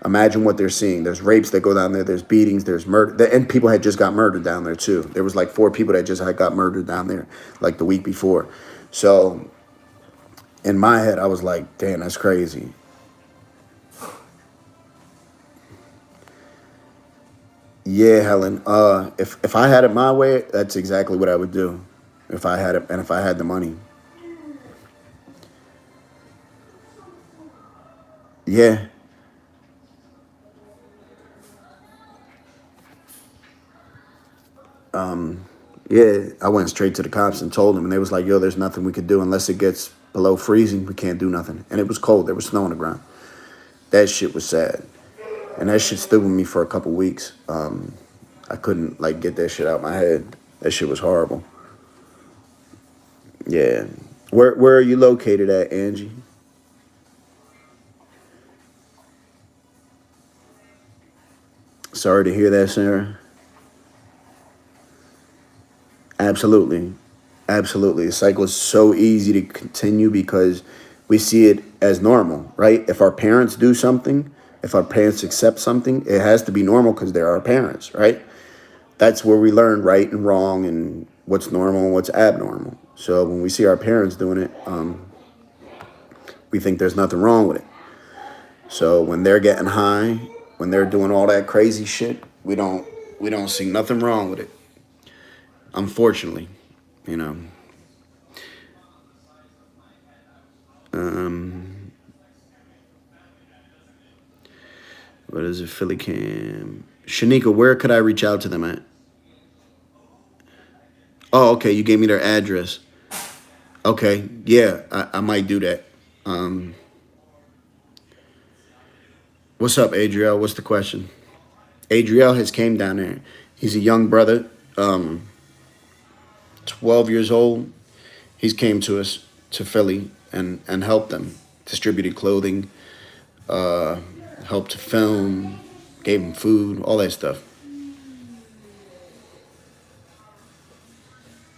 Speaker 1: Imagine what they're seeing. There's rapes that go down there. There's beatings. There's murder. And people had just got murdered down there, too. There was like 4 people that just had got murdered down there, like the week before. So in my head, I was like, damn, that's crazy. Yeah, Helen. If I had it my way, that's exactly what I would do. If I had it, and if I had the money. Yeah. Yeah, I went straight to the cops and told them, and they was like, yo, there's nothing we could do unless it gets below freezing. We can't do nothing. And it was cold. There was snow on the ground. That shit was sad. And that shit stood with me for a couple weeks. I couldn't, like, get that shit out of my head. That shit was horrible. Yeah. Where are you located at, Angie? Sorry to hear that, Sarah. Absolutely. Absolutely. The cycle is so easy to continue because we see it as normal, right? If our parents do something, if our parents accept something, it has to be normal because they're our parents, right? That's where we learn right and wrong and what's normal and what's abnormal. So when we see our parents doing it, we think there's nothing wrong with it. So when they're getting high, when they're doing all that crazy shit, we don't see nothing wrong with it. Unfortunately, you know. What is it, Philly Cam? Shanika, where could I reach out to them at? Oh, okay, you gave me their address. Okay, yeah, I might do that. What's up, Adriel? What's the question? Adriel has came down there. He's a young brother, 12 years old. He's came to us, to Philly, and helped them. Distributed clothing, helped to film, gave him food, all that stuff.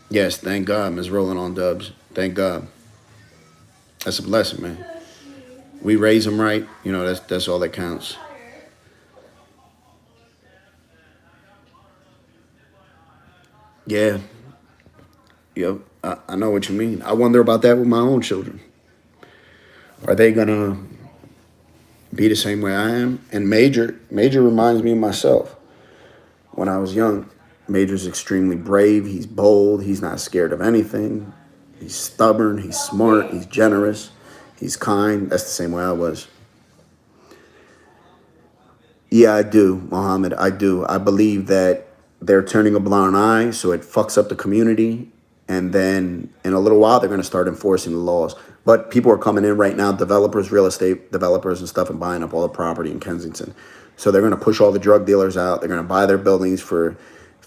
Speaker 1: Yes, thank God, Ms. Rolling on Dubs. Thank God. That's a blessing, man. We raise them right. You know, that's all that counts. Yeah. Yep. I know what you mean. I wonder about that with my own children. Are they going to be the same way I am? And Major reminds me of myself. When I was young, Major's extremely brave. He's bold. He's not scared of anything. He's stubborn. He's smart. He's generous. He's kind. That's the same way I was. Yeah, I do, Mohammed. I do. I believe that they're turning a blind eye, so it fucks up the community. And then in a little while, they're going to start enforcing the laws. But people are coming in right now, developers, real estate developers and stuff, and buying up all the property in Kensington. So they're going to push all the drug dealers out. They're going to buy their buildings for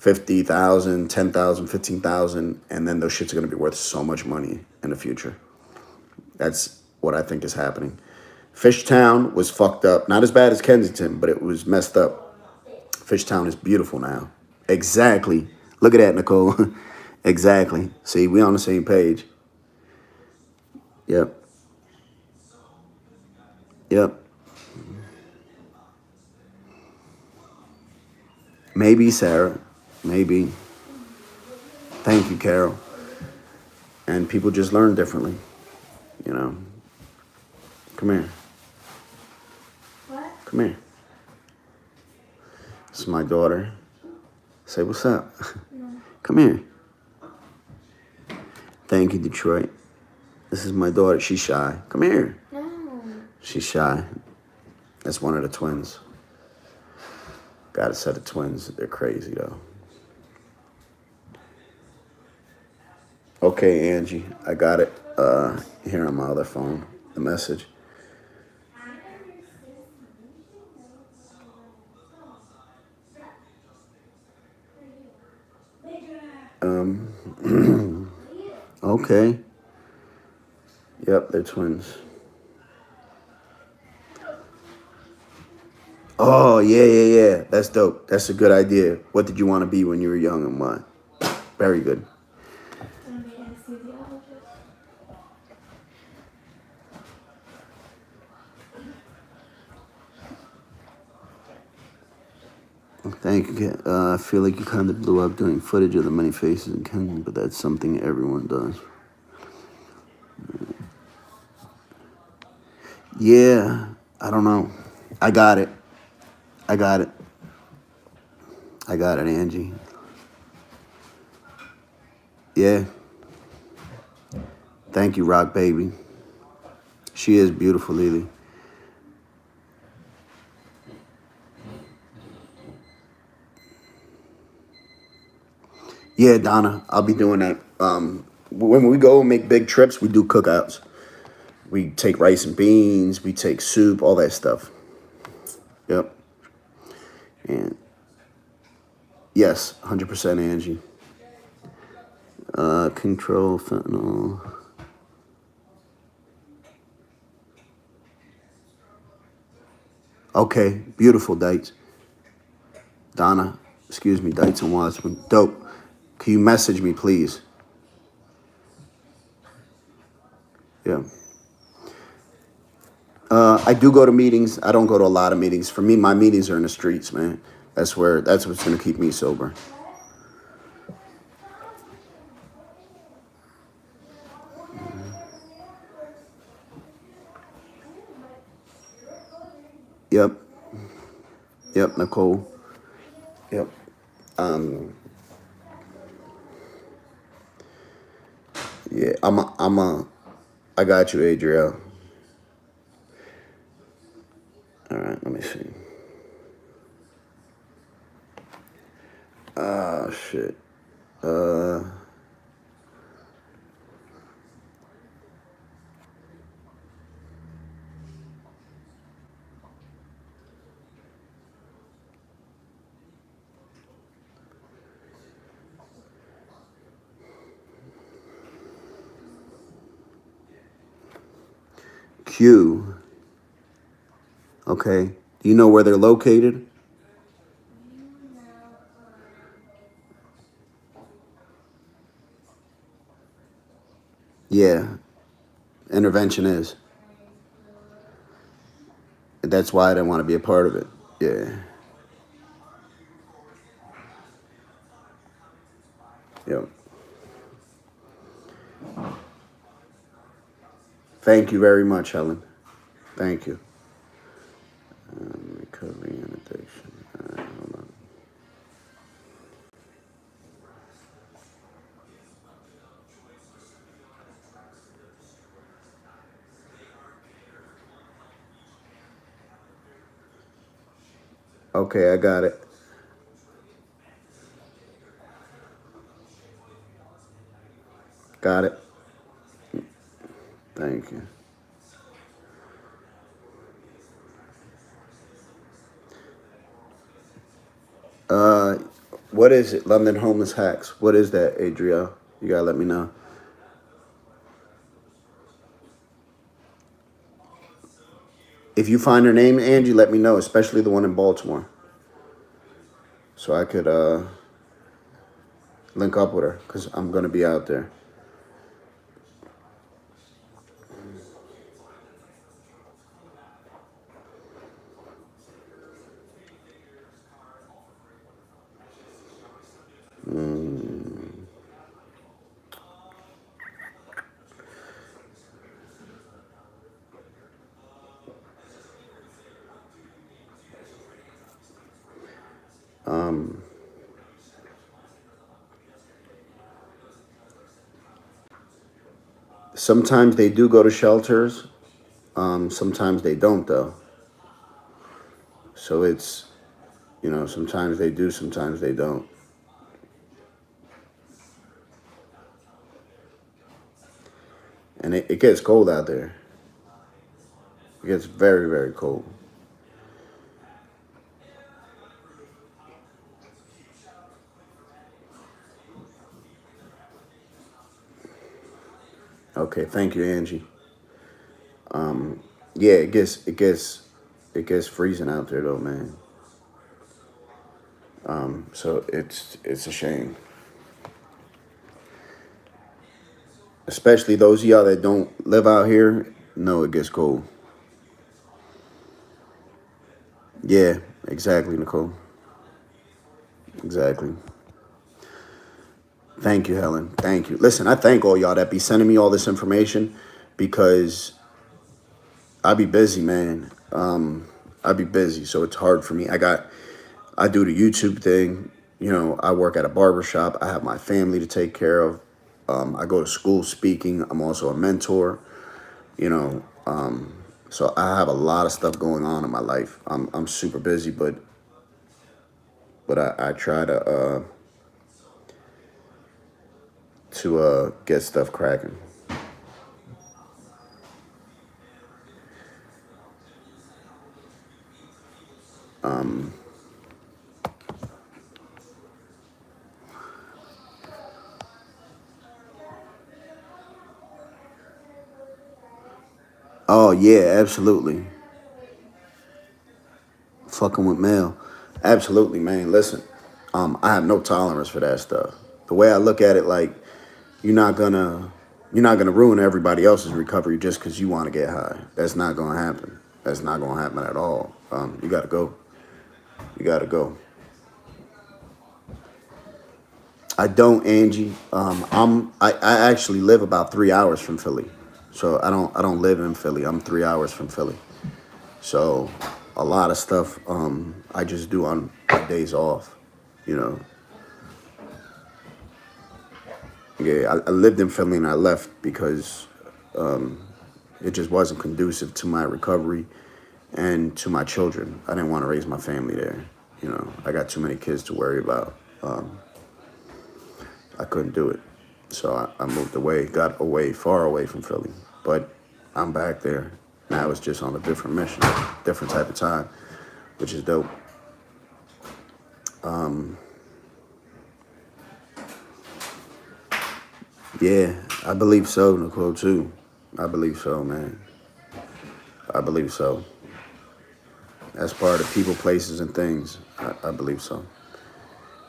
Speaker 1: $50,000, $10,000, $15,000, and then those shits are gonna be worth so much money in the future. That's what I think is happening. Fishtown was fucked up. Not as bad as Kensington, but it was messed up. Fishtown is beautiful now. Exactly. Look at that, Nicole. Exactly. See, we on the same page. Yep. Yep. Maybe, Sarah. Maybe. Thank you, Carol. And people just learn differently. You know. Come here.
Speaker 2: What?
Speaker 1: Come here. This is my daughter. Say what's up.
Speaker 2: No.
Speaker 1: Come here. Thank you, Detroit. This is my daughter. She's shy. Come here.
Speaker 2: No.
Speaker 1: She's shy. That's one of the twins. Got a set of twins. They're crazy, though. Okay, Angie. I got it here on my other phone. The message. Okay. Yep, they're twins. Oh, yeah. That's dope. That's a good idea. What did you want to be when you were young and why? Very good. Thank you. I feel like you kind of blew up doing footage of the many faces in Kenya, but that's something everyone does. Yeah, I don't know. I got it, Angie. Yeah. Thank you, Rock Baby. She is beautiful, Lily. Yeah, Donna, I'll be doing that. When we go and make big trips, we do cookouts. We take rice and beans, we take soup, all that stuff. Yep. And yes, 100% Angie. Control fentanyl. Okay, beautiful, Dites. Donna, excuse me, Dites and Watson. Dope. Can you message me, please? Yeah. I do go to meetings. I don't go to a lot of meetings. For me, my meetings are in the streets, man. That's what's gonna keep me sober. Yep, Nicole. Yep. Yeah, I got you, Adria. All right, let me see. Oh, shit. Q. Okay. Do you know where they're located? Yeah. Intervention is. That's why I didn't want to be a part of it. Yeah. Yep. Thank you very much, Helen. Thank you. Recovery and addiction. All right, hold on. Okay, I got it. Got it. Thank you. What is it? London Homeless Hacks. What is that, Adria? You gotta let me know. If you find her name, Angie, let me know, especially the one in Baltimore. So I could link up with her, because I'm going to be out there. Sometimes they do go to shelters. Sometimes they don't, though. So it's, sometimes they do, sometimes they don't. And it gets cold out there. It gets very, very cold. Okay, thank you, Angie. Yeah, it gets freezing out there though, man. So it's a shame. Especially those of y'all that don't live out here, know it gets cold. Yeah, exactly, Nicole. Exactly. Thank you, Helen. Thank you. Listen, I thank all y'all that be sending me all this information, because I be busy, man. I be busy, so it's hard for me. I do the YouTube thing. I work at a barber shop. I have my family to take care of. I go to school speaking. I'm also a mentor. You know, so I have a lot of stuff going on in my life. I'm super busy, but I try to get stuff cracking. Oh yeah, absolutely. Fucking with mail. Absolutely, man. Listen, I have no tolerance for that stuff. The way I look at it, like, you're not gonna you're not gonna ruin everybody else's recovery just because you want to get high. That's not gonna happen. That's not gonna happen at all. You gotta go. You gotta go. I don't, Angie. I actually live about 3 hours from Philly, so I don't live in Philly. I'm 3 hours from Philly. So a lot of stuff I just do on my days off. You know, yeah. I lived in Philly and I left because it just wasn't conducive to my recovery and to my children. I didn't want to raise my family there. I got too many kids to worry about. I couldn't do it, so I moved away, got away, far away from Philly. But I'm back there now. It's just on a different mission, different type of time, which is dope. Yeah, I believe so, Nicole, too. I believe so, man. I believe so. As part of people, places, and things, I believe so.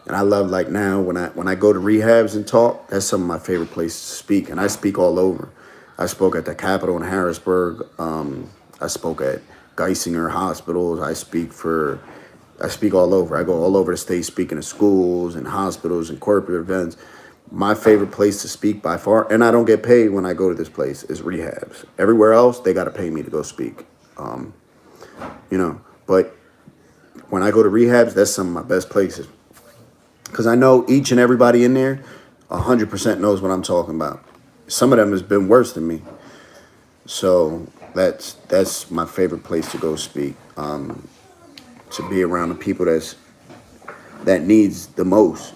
Speaker 1: And I love, like, now when I go to rehabs and talk, that's some of my favorite places to speak. And I speak all over. I spoke at the Capitol in Harrisburg. I spoke at Geisinger hospitals. I speak all over. I go all over the state speaking at schools and hospitals and corporate events. My favorite place to speak by far, and I don't get paid when I go to this place, is rehabs. Everywhere else, they got to pay me to go speak. But when I go to rehabs, that's some of my best places. Because I know each and everybody in there 100% knows what I'm talking about. Some of them has been worse than me. So that's my favorite place to go speak. To be around the people that needs the most,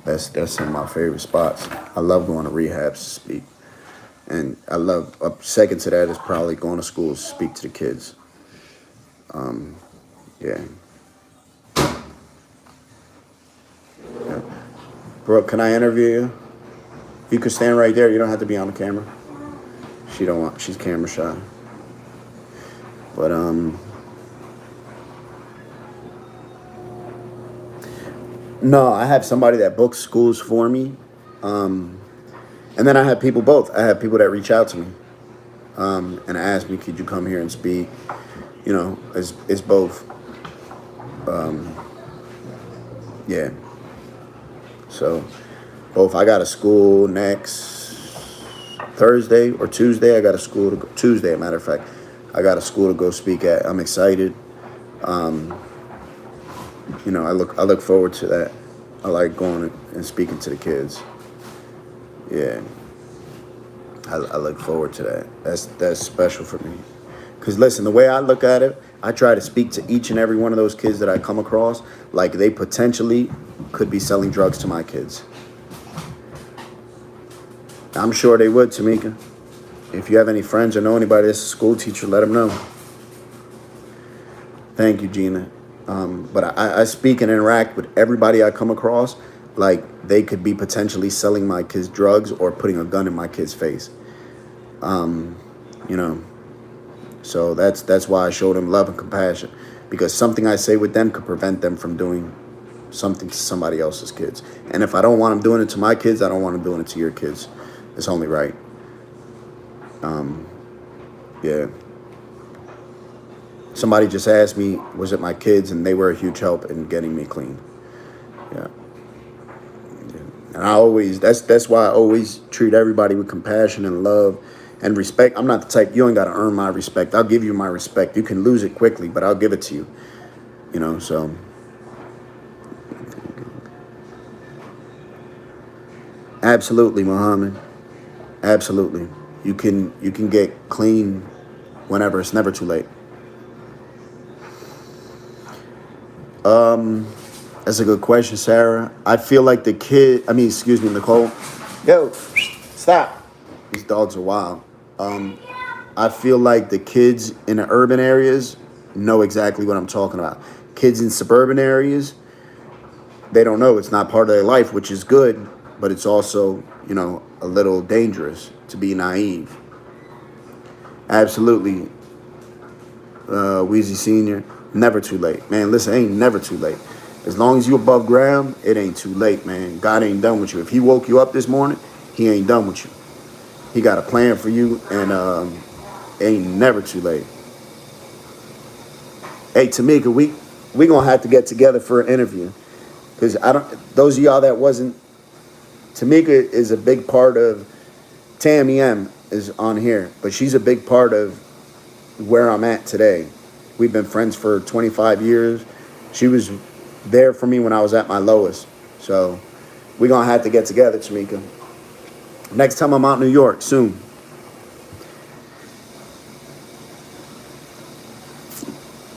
Speaker 1: That's some of my favorite spots. I love going to rehabs to speak. And I love, second to that is probably going to schools to speak to the kids. Yeah. Brooke, can I interview you? You could stand right there. You don't have to be on the camera. She don't want. She's camera shy. But no, I have somebody that books schools for me. And then I have people both. I have people that reach out to me and ask me, could you come here and speak? You know, it's both. Yeah. So both. I got a school next Thursday or Tuesday. I got a school to go, Tuesday, as a matter of fact. I got a school to go speak at. I'm excited. You know, I look forward to that. I like going and speaking to the kids. Yeah, I look forward to that. That's special for me. Cause listen, the way I look at it, I try to speak to each and every one of those kids that I come across like they potentially could be selling drugs to my kids. I'm sure they would, Tameka. If you have any friends or know anybody that's a school teacher, let them know. Thank you, Gina. But I speak and interact with everybody I come across like they could be potentially selling my kids drugs or putting a gun in my kid's face. You know, so that's why I show them love and compassion, because something I say with them could prevent them from doing something to somebody else's kids. And if I don't want them doing it to my kids, I don't want them doing it to your kids. It's only right. Yeah. Somebody just asked me, was it my kids? And they were a huge help in getting me clean. Yeah. And I always, that's why I always treat everybody with compassion and love and respect. I'm not the type, you ain't got to earn my respect. I'll give you my respect. You can lose it quickly, but I'll give it to you. You know, so. Absolutely, Muhammad. Absolutely. You can get clean whenever. It's never too late. That's a good question, Sarah. I feel like excuse me, Nicole. Yo, stop. These dogs are wild. I feel like the kids in the urban areas know exactly what I'm talking about. Kids in suburban areas, they don't know. It's not part of their life, which is good, but it's also, you know, a little dangerous to be naive. Absolutely. Wheezy Senior, never too late. Man, listen, ain't never too late. As long as you above ground, it ain't too late, man. God ain't done with you. If he woke you up this morning, he ain't done with you. He got a plan for you, and ain't never too late. Hey, Tameka, we gonna have to get together for an interview, because those of y'all that wasn't, Tameka is a big part of, Tammy M is on here, but she's a big part of where I'm at today. We've been friends for 25 years. She was there for me when I was at my lowest. So we're going to have to get together, Tameka. Next time I'm out in New York, soon.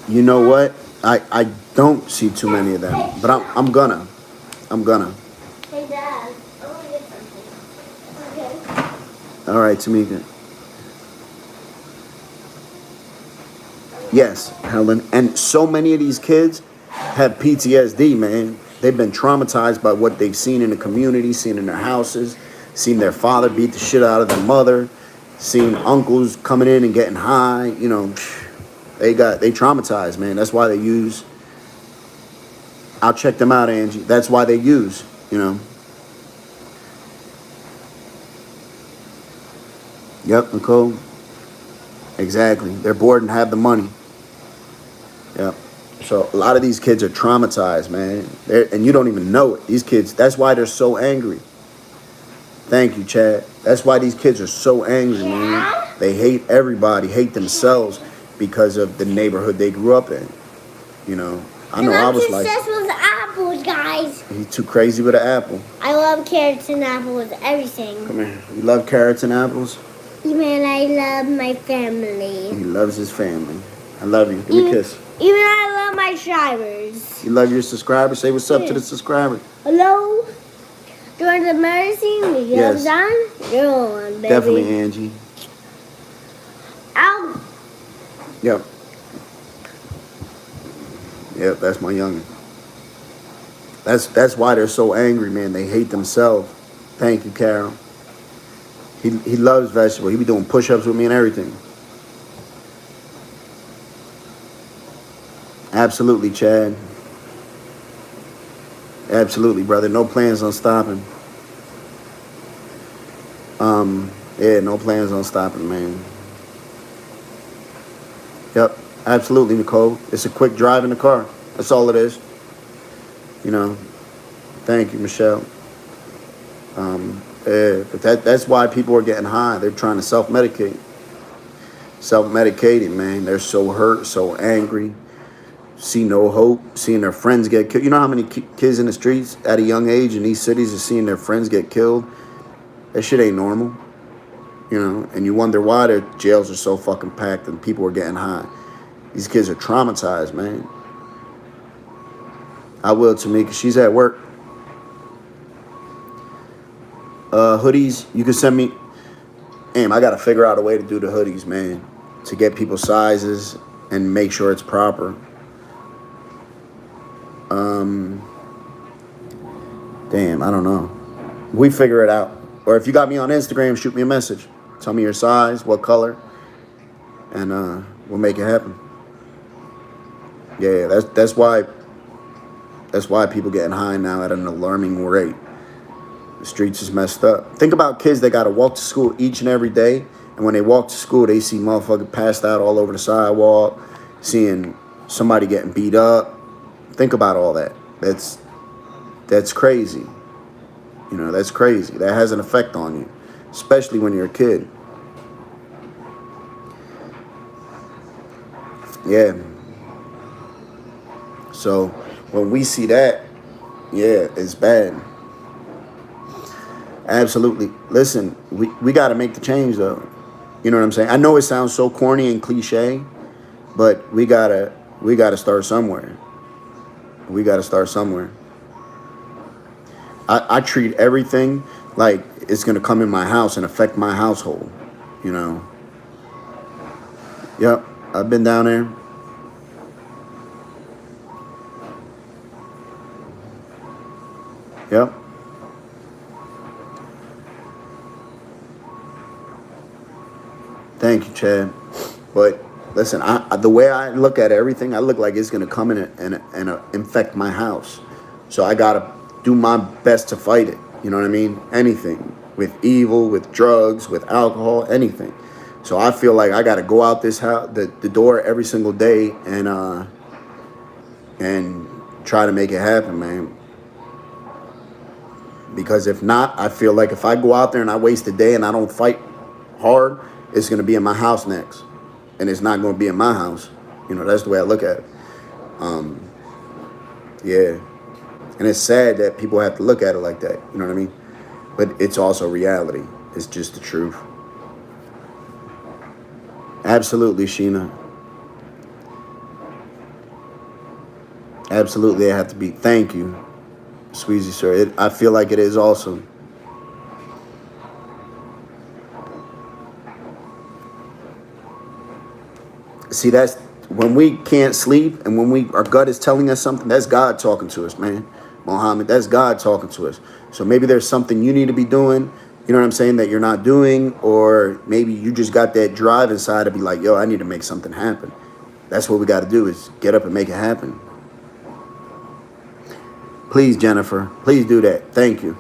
Speaker 1: You know what? I don't see too many of them, but I'm gonna.
Speaker 2: Hey, Dad, I want to get something. Okay.
Speaker 1: All right, Tameka. Yes, Helen. And so many of these kids have PTSD, man. They've been traumatized by what they've seen in the community, seen in their houses, seen their father beat the shit out of their mother, seen uncles coming in and getting high. You know, they traumatized, man. That's why they use. I'll check them out, Angie. That's why they use, you know. Yep, Nicole. Exactly. They're bored and have the money. Yep. So a lot of these kids are traumatized, man. And you don't even know it. These kids, that's why they're so angry. Thank you, Chad. That's why these kids are so angry, man. They hate everybody, hate themselves because of the neighborhood they grew up in. You know, I know I was like,
Speaker 2: obsessed with apples, guys.
Speaker 1: He's too crazy with an apple.
Speaker 2: I love carrots and apples, everything.
Speaker 1: Come here. You love carrots and apples?
Speaker 2: Even I love my family.
Speaker 1: He loves his family. I love you. Give me a kiss.
Speaker 2: Even I love my subscribers.
Speaker 1: You love your subscribers? Say what's up to the subscribers.
Speaker 2: Hello? During the medicine, you
Speaker 1: Yes.
Speaker 2: on? You're on, baby.
Speaker 1: Definitely, Angie.
Speaker 2: Ow.
Speaker 1: Yep, that's my youngin'. That's why they're so angry, man. They hate themselves. Thank you, Carol. He loves vegetables. He be doing push-ups with me and everything. Absolutely, Chad. Absolutely, brother. No plans on stopping. Yeah, no plans on stopping, man. Yep, absolutely, Nicole. It's a quick drive in the car. That's all it is. You know. Thank you, Michelle. Yeah, but that's why people are getting high. They're trying to self-medicate. Self-medicating, man. They're so hurt, so angry. See no hope. Seeing their friends get killed. You know how many kids in the streets at a young age in these cities are seeing their friends get killed? That shit ain't normal. You know, and you wonder why their jails are so fucking packed and people are getting high. These kids are traumatized, man. I will, Tameka. She's at work. Hoodies, you can send me. Damn, I gotta figure out a way to do the hoodies, man. To get people's sizes and make sure it's proper. Damn, I don't know. We figure it out. Or if you got me on Instagram, shoot me a message. Tell me your size, what color, and we'll make it happen. Yeah, that's why people getting high now at an alarming rate. The streets is messed up. Think about kids that gotta walk to school each and every day, and when they walk to school, they see motherfuckers passed out all over the sidewalk, seeing somebody getting beat up. Think about all that. That's crazy. You know, that's crazy. That has an effect on you, especially when you're a kid. Yeah. So when we see that, yeah, it's bad. Absolutely. Listen, we got to make the change, though. You know what I'm saying? I know it sounds so corny and cliche, but we gotta start somewhere. We gotta start somewhere. I treat everything like it's gonna come in my house and affect my household. You know. Yep, I've been down there. Yep. Thank you, Chad. But listen, the way I look at everything, I look like it's gonna come in and infect my house. So I gotta do my best to fight it. You know what I mean? Anything with evil, with drugs, with alcohol, anything. So I feel like I gotta go out this house, the door every single day, and try to make it happen, man. Because if not, I feel like if I go out there and I waste a day and I don't fight hard, it's going to be in my house next. And it's not going to be in my house. You know, that's the way I look at it. Yeah. And it's sad that people have to look at it like that. You know what I mean? But it's also reality. It's just the truth. Absolutely, Sheena. Absolutely, I have to be. Thank you, Squeezy, sir. I feel like it is also. See, that's when we can't sleep and when our gut is telling us something, that's God talking to us, man. Mohammed, that's God talking to us. So maybe there's something you need to be doing, you know what I'm saying, that you're not doing, or maybe you just got that drive inside to be like, yo, I need to make something happen. That's what we got to do is get up and make it happen. Please, Jennifer, please do that. Thank you.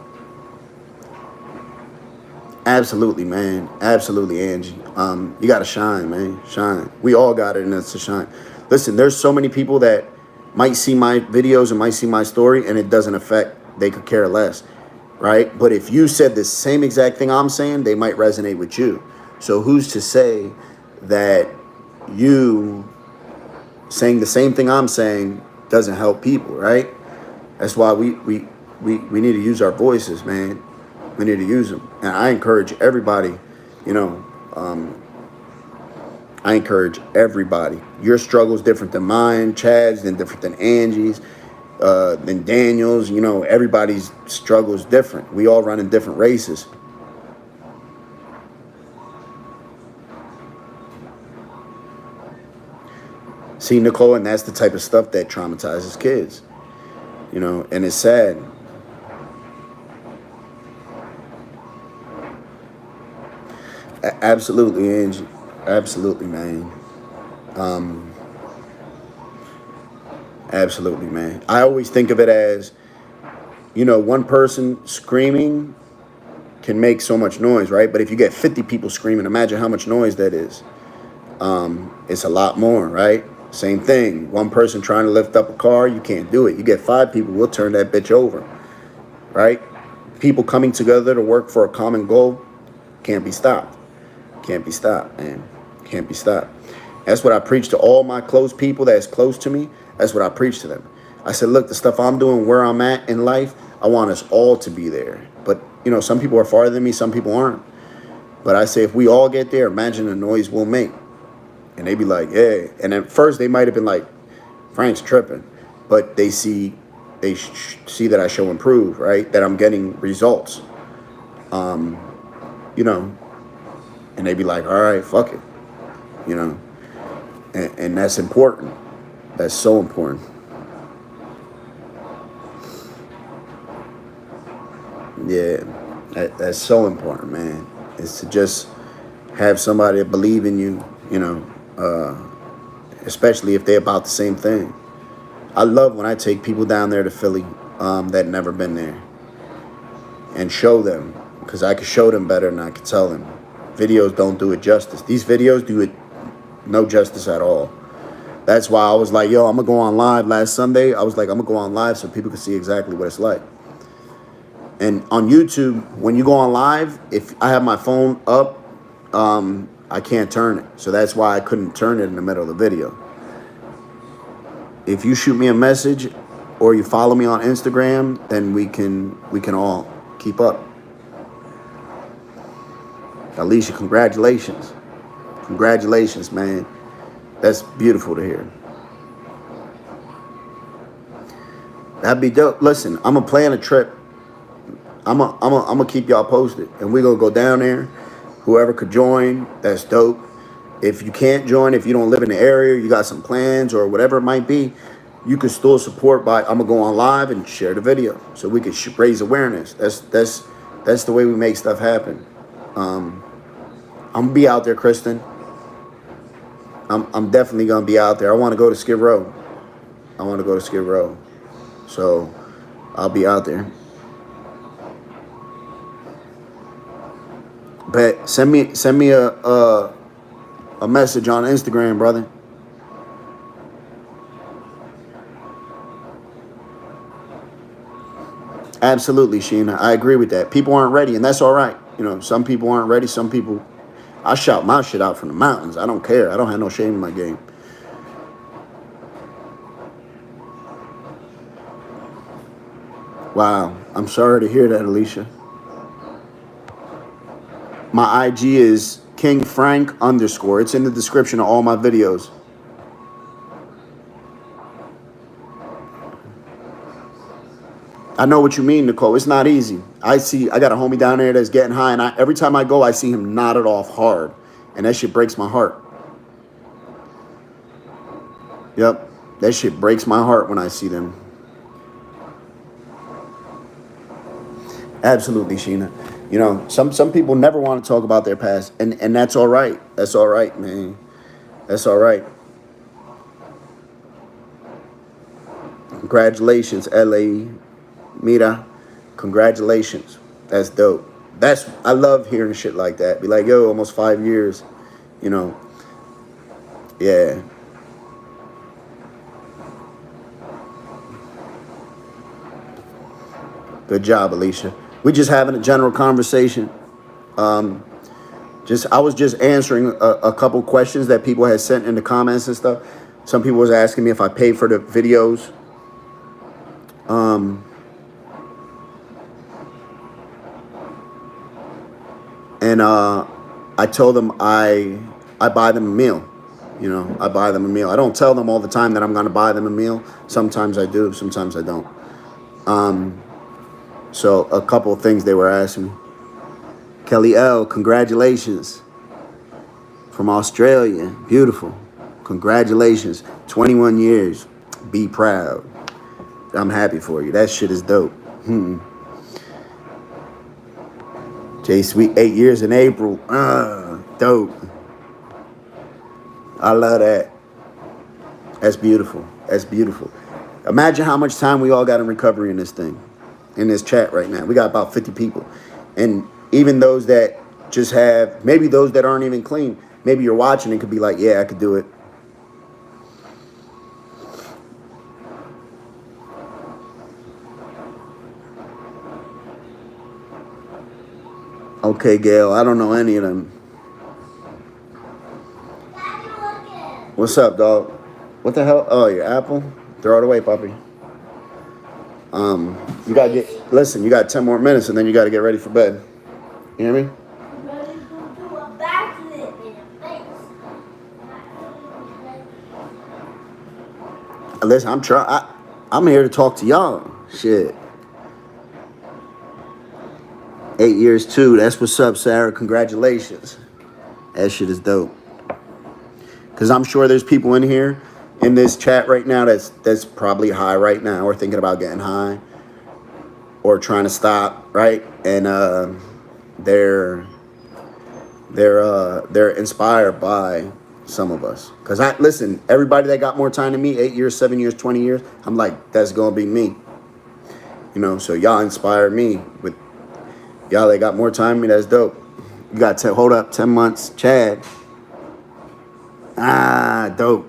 Speaker 1: Absolutely, man. Absolutely, Angie. You got to shine, man. Shine. We all got it in us to shine. Listen, there's so many people that might see my videos and might see my story and it doesn't affect. They could care less, right? But if you said the same exact thing I'm saying, they might resonate with you. So who's to say that you saying the same thing I'm saying doesn't help people, right? That's why we need to use our voices, man. We need to use them. And I encourage everybody, you know, I encourage everybody. Your struggle is different than mine, Chad's, and different than Angie's, than Daniel's. You know, everybody's struggle is different. We all run in different races. See, Nicole, and that's the type of stuff that traumatizes kids. you know, and it's sad. Absolutely, Angie. Absolutely, man. Absolutely, man. I always think of it as, you know, one person screaming can make so much noise, right? But if you get 50 people screaming, imagine how much noise that is. It's a lot more, right? Same thing. One person trying to lift up a car, you can't do it. You get 5 people, we'll turn that bitch over, right? People coming together to work for a common goal can't be stopped. Can't be stopped, man. Can't be stopped. That's what I preach to all my close people that's close to me. That's what I preach to them. I said, look, the stuff I'm doing, where I'm at in life, I want us all to be there. But, you know, some people are farther than me, some people aren't. But I say, if we all get there, imagine the noise we'll make. And they be like, yeah. And at first they might have been like, Frank's tripping. But they see that I show improve, right? That I'm getting results. You know, and they be like, all right, fuck it. You know, and that's important. That's so important. Yeah, that's so important, man. Is to just have somebody believe in you, you know, especially if they're about the same thing. I love when I take people down there to Philly that never been there and show them, because I could show them better than I could tell them. Videos don't do it justice. These videos do it no justice at all. That's why I was like, yo, I'm going to go on live last Sunday. I was like, I'm going to go on live so people can see exactly what it's like. And on YouTube, when you go on live, if I have my phone up, I can't turn it. So that's why I couldn't turn it in the middle of the video. If you shoot me a message or you follow me on Instagram, then we can all keep up. Alicia, congratulations. Congratulations, man. That's beautiful to hear. That'd be dope. Listen, I'm gonna plan a trip. I'm gonna keep y'all posted, and we're gonna go down there. Whoever could join, that's dope. If you can't join, if you don't live in the area, you got some plans or whatever it might be, you can still support by I'm gonna go on live and share the video so we can raise awareness. That's the way we make stuff happen. I'm gonna be out there, Kristen. I'm definitely gonna be out there. I want to go to Skid Row. So I'll be out there. But send me a message on Instagram, brother. Absolutely, Sheena. I agree with that. People aren't ready, and that's all right. You know, some people aren't ready. Some people, I shout my shit out from the mountains. I don't care. I don't have no shame in my game. Wow. I'm sorry to hear that, Alicia. My IG is KingFrank_. It's in the description of all my videos. I know what you mean, Nicole. It's not easy. I got a homie down there that's getting high, and every time I go, I see him nod it off hard. And that shit breaks my heart. Yep. That shit breaks my heart when I see them. Absolutely, Sheena. You know, some people never want to talk about their past, and that's all right. That's all right, man. That's all right. Congratulations, LA. Mira, congratulations. That's dope. I love hearing shit like that. Be like, yo, almost 5 years, you know. Yeah. Good job, Alicia. We just having a general conversation. I was just answering a couple questions that people had sent in the comments and stuff. Some people was asking me if I paid for the videos. And I told them I buy them a meal. You know, I buy them a meal. I don't tell them all the time that I'm going to buy them a meal. Sometimes I do. Sometimes I don't. So a couple of things they were asking me. Kelly L, congratulations. From Australia. Beautiful. Congratulations. 21 years. Be proud. I'm happy for you. That shit is dope. J Sweet, 8 years in April. Dope. I love that. That's beautiful. That's beautiful. Imagine how much time we all got in recovery in this thing, in this chat right now. We got about 50 people. And even those that just have, maybe those that aren't even clean, maybe you're watching and could be like, yeah, I could do it. Okay, Gail, I don't know any of them. What's up, dog? What the hell? Oh, your apple? Throw it away, puppy. You gotta get, listen, you got 10 more minutes and then you gotta get ready for bed. You hear me? Listen, I'm here to talk to y'all. Shit. 8 years too. That's what's up, Sarah. Congratulations. That shit is dope. Cause I'm sure there's people in here in this chat right now that's probably high right now or thinking about getting high or trying to stop, right? And they're inspired by some of us. Cause listen, everybody that got more time than me, 8 years, 7 years, 20 years, I'm like, that's gonna be me. You know, so y'all inspire me with y'all that got more time than me. That's dope. You got to hold up 10 months, Chad. Dope.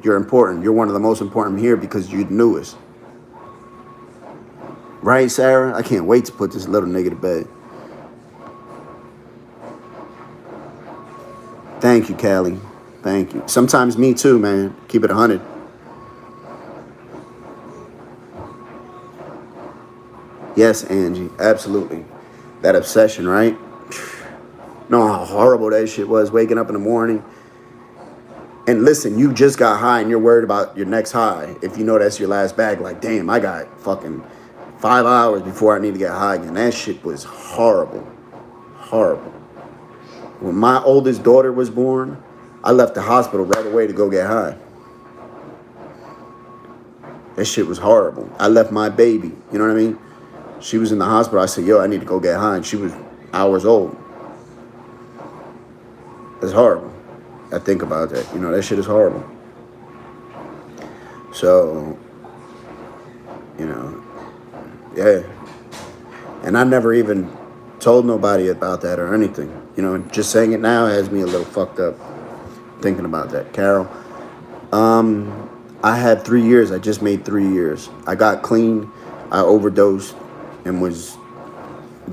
Speaker 1: You're important. You're one of the most important here because you're the newest. Right, Sarah? I can't wait to put this little nigga to bed. Thank you, Callie. Thank you. Sometimes me too, man. Keep it 100. Yes, Angie. Absolutely. That obsession, right? Know how horrible that shit was, waking up in the morning. And listen, you just got high and you're worried about your next high. If you know that's your last bag, like, damn, I got fucking 5 hours before I need to get high again. That shit was horrible. Horrible. When my oldest daughter was born, I left the hospital right away to go get high. That shit was horrible. I left my baby, you know what I mean? She was in the hospital. I said, yo, I need to go get high. And she was hours old. It's horrible. I think about that. You know, that shit is horrible. So, you know, yeah. And I never even told nobody about that or anything. You know, just saying it now has me a little fucked up thinking about that. Carol, I had 3 years. I just made 3 years. I got clean. I overdosed and was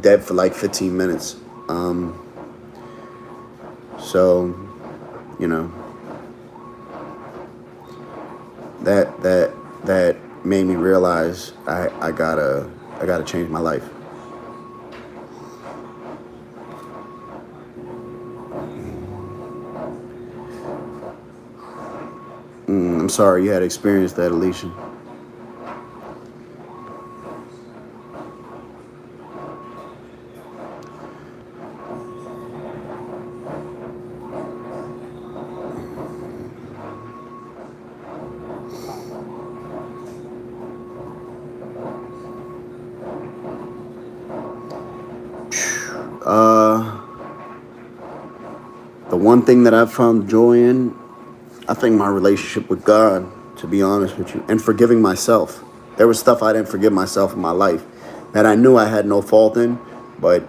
Speaker 1: dead for like 15 minutes. So, you know, that made me realize I gotta change my life. I'm sorry you had experienced that, Alicia. The one thing that I've found joy in, I think my relationship with God, to be honest with you, and forgiving myself. There was stuff I didn't forgive myself in my life that I knew I had no fault in, but,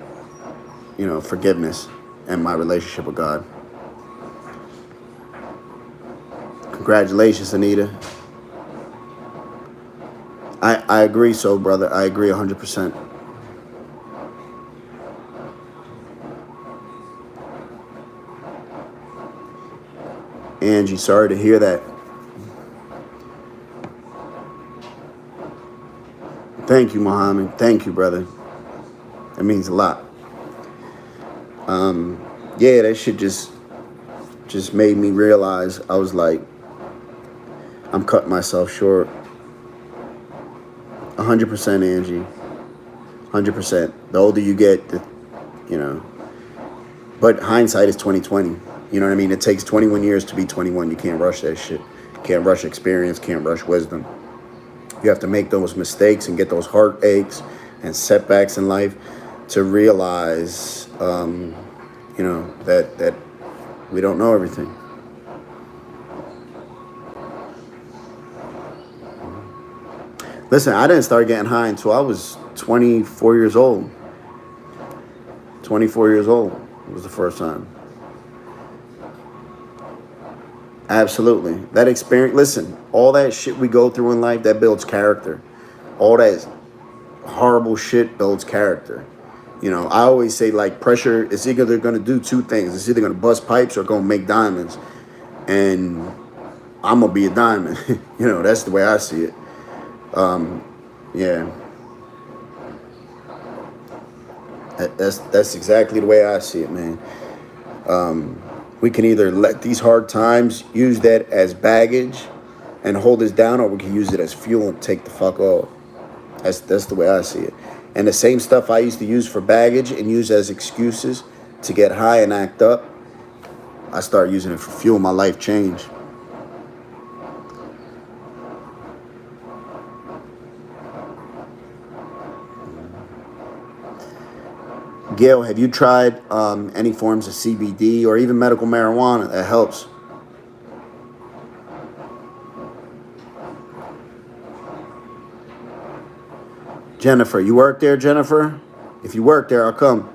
Speaker 1: you know, forgiveness and my relationship with God. Congratulations, Anita. I agree, so brother. I agree 100%. Angie, sorry to hear that. Thank you, Muhammad. Thank you, brother. That means a lot. Yeah, that shit just made me realize I was like, I'm cutting myself short. 100%, Angie. 100%. The older you get, you know. But hindsight is 20/20. You know what I mean? It takes 21 years to be 21. You can't rush that shit. Can't rush experience. Can't rush wisdom. You have to make those mistakes and get those heartaches and setbacks in life to realize, that we don't know everything. Listen, I didn't start getting high until I was 24 years old. 24 years old was the first time. Absolutely. That experience, listen, all that shit we go through in life, that builds character. All that horrible shit builds character. I always say, like, pressure is either going to do two things. It's either going to bust pipes or going to make diamonds. And I'm going to be a diamond. That's the way I see it. Yeah. That's exactly the way I see it, man. We can either let these hard times use that as baggage and hold us down, or we can use it as fuel and take the fuck off. That's the way I see it. And the same stuff I used to use for baggage and use as excuses to get high and act up, I started using it for fuel. My life changed. Gail, have you tried any forms of CBD or even medical marijuana that helps? Jennifer, you work there, Jennifer? If you work there, I'll come.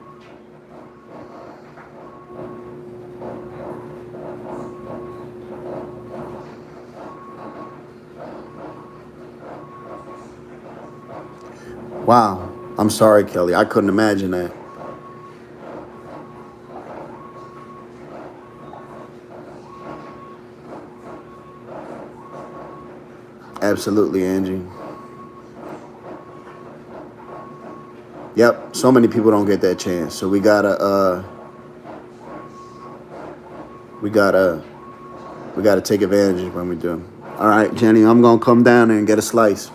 Speaker 1: Wow. I'm sorry, Kelly. I couldn't imagine that. Absolutely, Angie. Yep, so many people don't get that chance. So we gotta take advantage when we do. All right, Jenny, I'm gonna come down there and get a slice.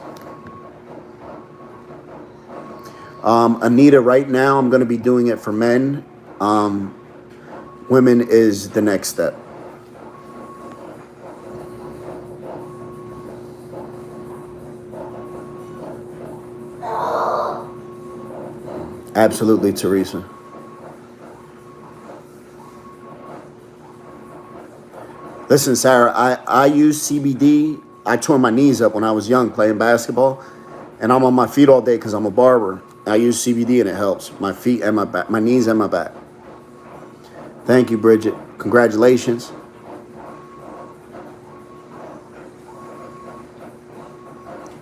Speaker 1: Anita, right now I'm gonna be doing it for men. Women is the next step. Absolutely, Teresa. Listen, Sarah, I use CBD. I tore my knees up when I was young playing basketball, and I'm on my feet all day because I'm a barber. I use CBD and it helps my feet and my back, my knees and my back. Thank you, Bridget. Congratulations.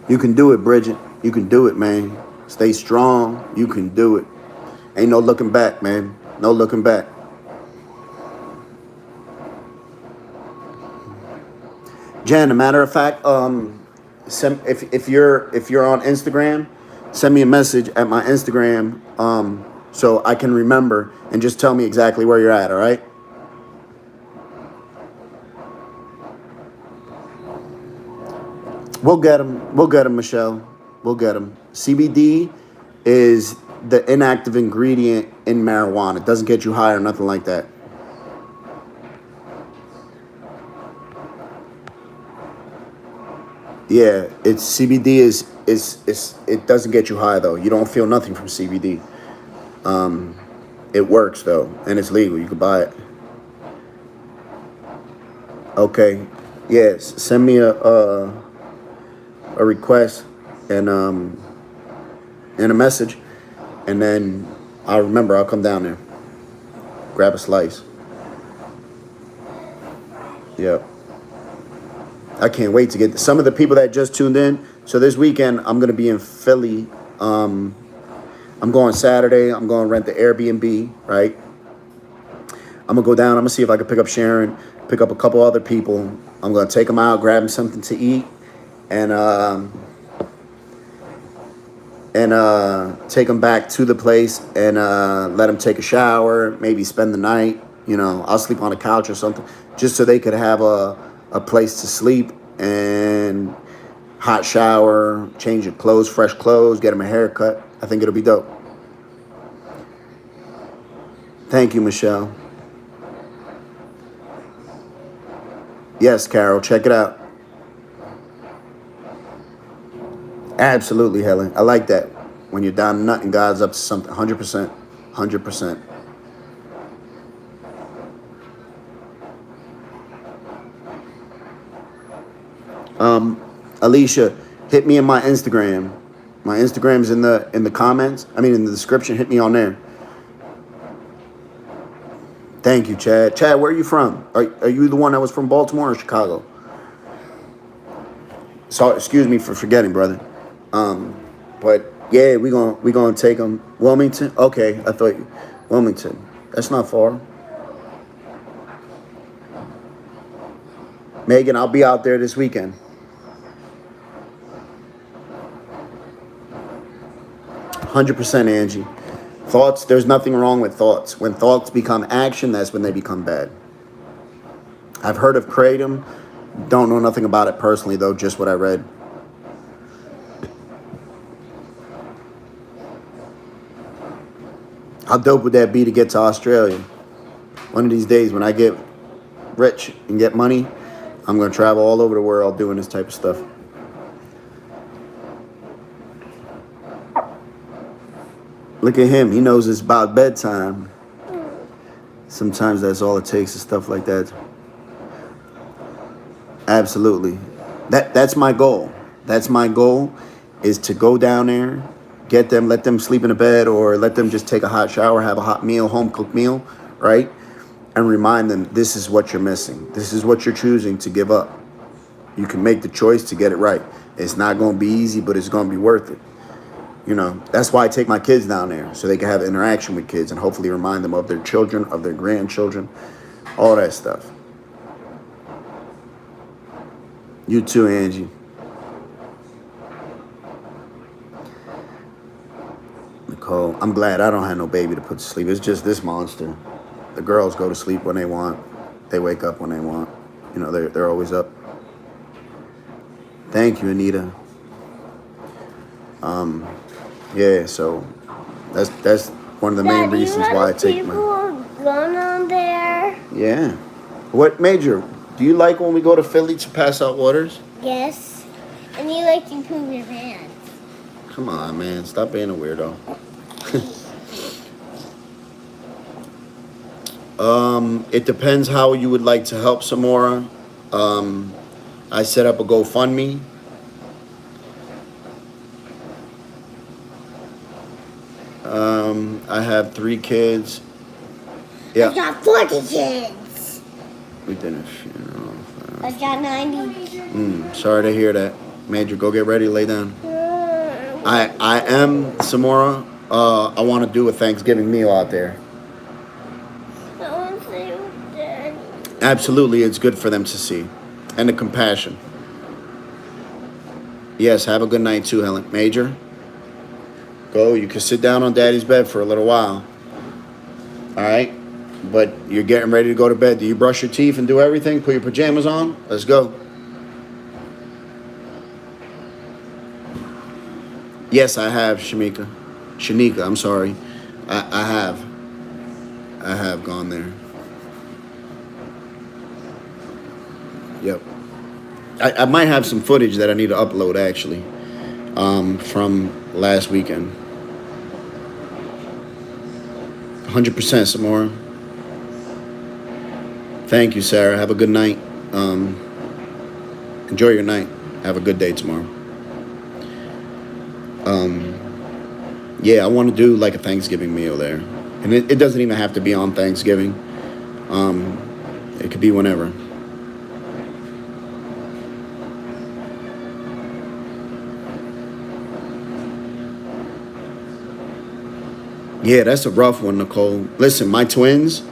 Speaker 1: You can do it, Bridget. You can do it, man. Stay strong. You can do it. Ain't no looking back, man. No looking back. Jen, a matter of fact, if you're on Instagram, send me a message at my Instagram so I can remember, and just tell me exactly where you're at. All right. We'll get them. We'll get them, Michelle. We'll get them. CBD is the inactive ingredient in marijuana. It doesn't get you high or nothing like that. Yeah, it's CBD is it doesn't get you high though. You don't feel nothing from CBD. It works though, and it's legal. You can buy it. Okay. Yes. Send me a request and a message, and then I'll remember. I'll come down there, grab a slice. Yep. I can't wait to get some of the people that just tuned in. So this weekend I'm gonna be in Philly. I'm going Saturday. I'm going to rent the Airbnb. Right. I'm gonna go down. I'm gonna see if I can pick up Sharon, pick up a couple other people. I'm gonna take them out, grab them something to eat, and take them back to the place and let them take a shower, maybe spend the night. I'll sleep on a couch or something, just so they could have a place to sleep and hot shower, change your clothes, fresh clothes, get them a haircut. I think it'll be dope. Thank you, Michelle. Yes, Carol, check it out. Absolutely, Helen. I like that. When you're down to nothing, God's up to something. 100%. 100%. Alicia, hit me in my Instagram. My Instagram's in the comments. I mean, in the description. Hit me on there. Thank you, Chad. Chad, where are you from? Are you the one that was from Baltimore or Chicago? So excuse me for forgetting, brother. But yeah, we gonna take them. Wilmington. Okay, I thought Wilmington. That's not far. Megan, I'll be out there this weekend. 100%, Angie. Thoughts. There's nothing wrong with thoughts. When thoughts become action, that's when they become bad. I've heard of kratom. Don't know nothing about it personally, though. Just what I read. How dope would that be to get to Australia? One of these days, when I get rich and get money, I'm going to travel all over the world doing this type of stuff. Look at him. He knows it's about bedtime. Sometimes that's all it takes is stuff like that. Absolutely. That's my goal. That's my goal, is to go down there, get them, let them sleep in a bed, or let them just take a hot shower, have a hot meal, home cooked meal, right? And remind them, this is what you're missing. This is what you're choosing to give up. You can make the choice to get it right. It's not going to be easy, but it's going to be worth it. You know, that's why I take my kids down there, so they can have interaction with kids and hopefully remind them of their children, of their grandchildren, all that stuff. You too, Angie. Nicole, I'm glad I don't have no baby to put to sleep. It's just this monster. The girls go to sleep when they want. They wake up when they want. You know, they're always up. Thank you, Anita. Yeah, so that's one of the main reasons why I take my.
Speaker 2: Run on there.
Speaker 1: Yeah. What, Major? Do you like when we go to Philly to pass out waters?
Speaker 2: Yes. And you like to poop your pants.
Speaker 1: Come on, man. Stop being a weirdo. It depends how you would like to help Samora. I set up a GoFundMe. I have 3 kids. Yeah.
Speaker 2: I got 40 kids.
Speaker 1: We did a funeral.
Speaker 2: I got 90.
Speaker 1: Sorry to hear that. Major, go get ready, lay down. I am, Samora, I want to do a Thanksgiving meal out there.
Speaker 2: I want to stay with Daddy.
Speaker 1: Absolutely, it's good for them to see. And the compassion. Yes, have a good night too, Helen. Major, go. You can sit down on Daddy's bed for a little while. All right? But you're getting ready to go to bed. Do you brush your teeth and do everything? Put your pajamas on? Let's go. Yes, I have, Shamika. Shanika, I'm sorry. I have. I have gone there. Yep. I might have some footage that I need to upload, actually, from last weekend. 100%, Samora. Thank you, Sarah. Have a good night. Enjoy your night. Have a good day tomorrow. Yeah, I want to do like a Thanksgiving meal there. And it doesn't even have to be on Thanksgiving. It could be whenever. Yeah, that's a rough one, Nicole. Listen, my twins,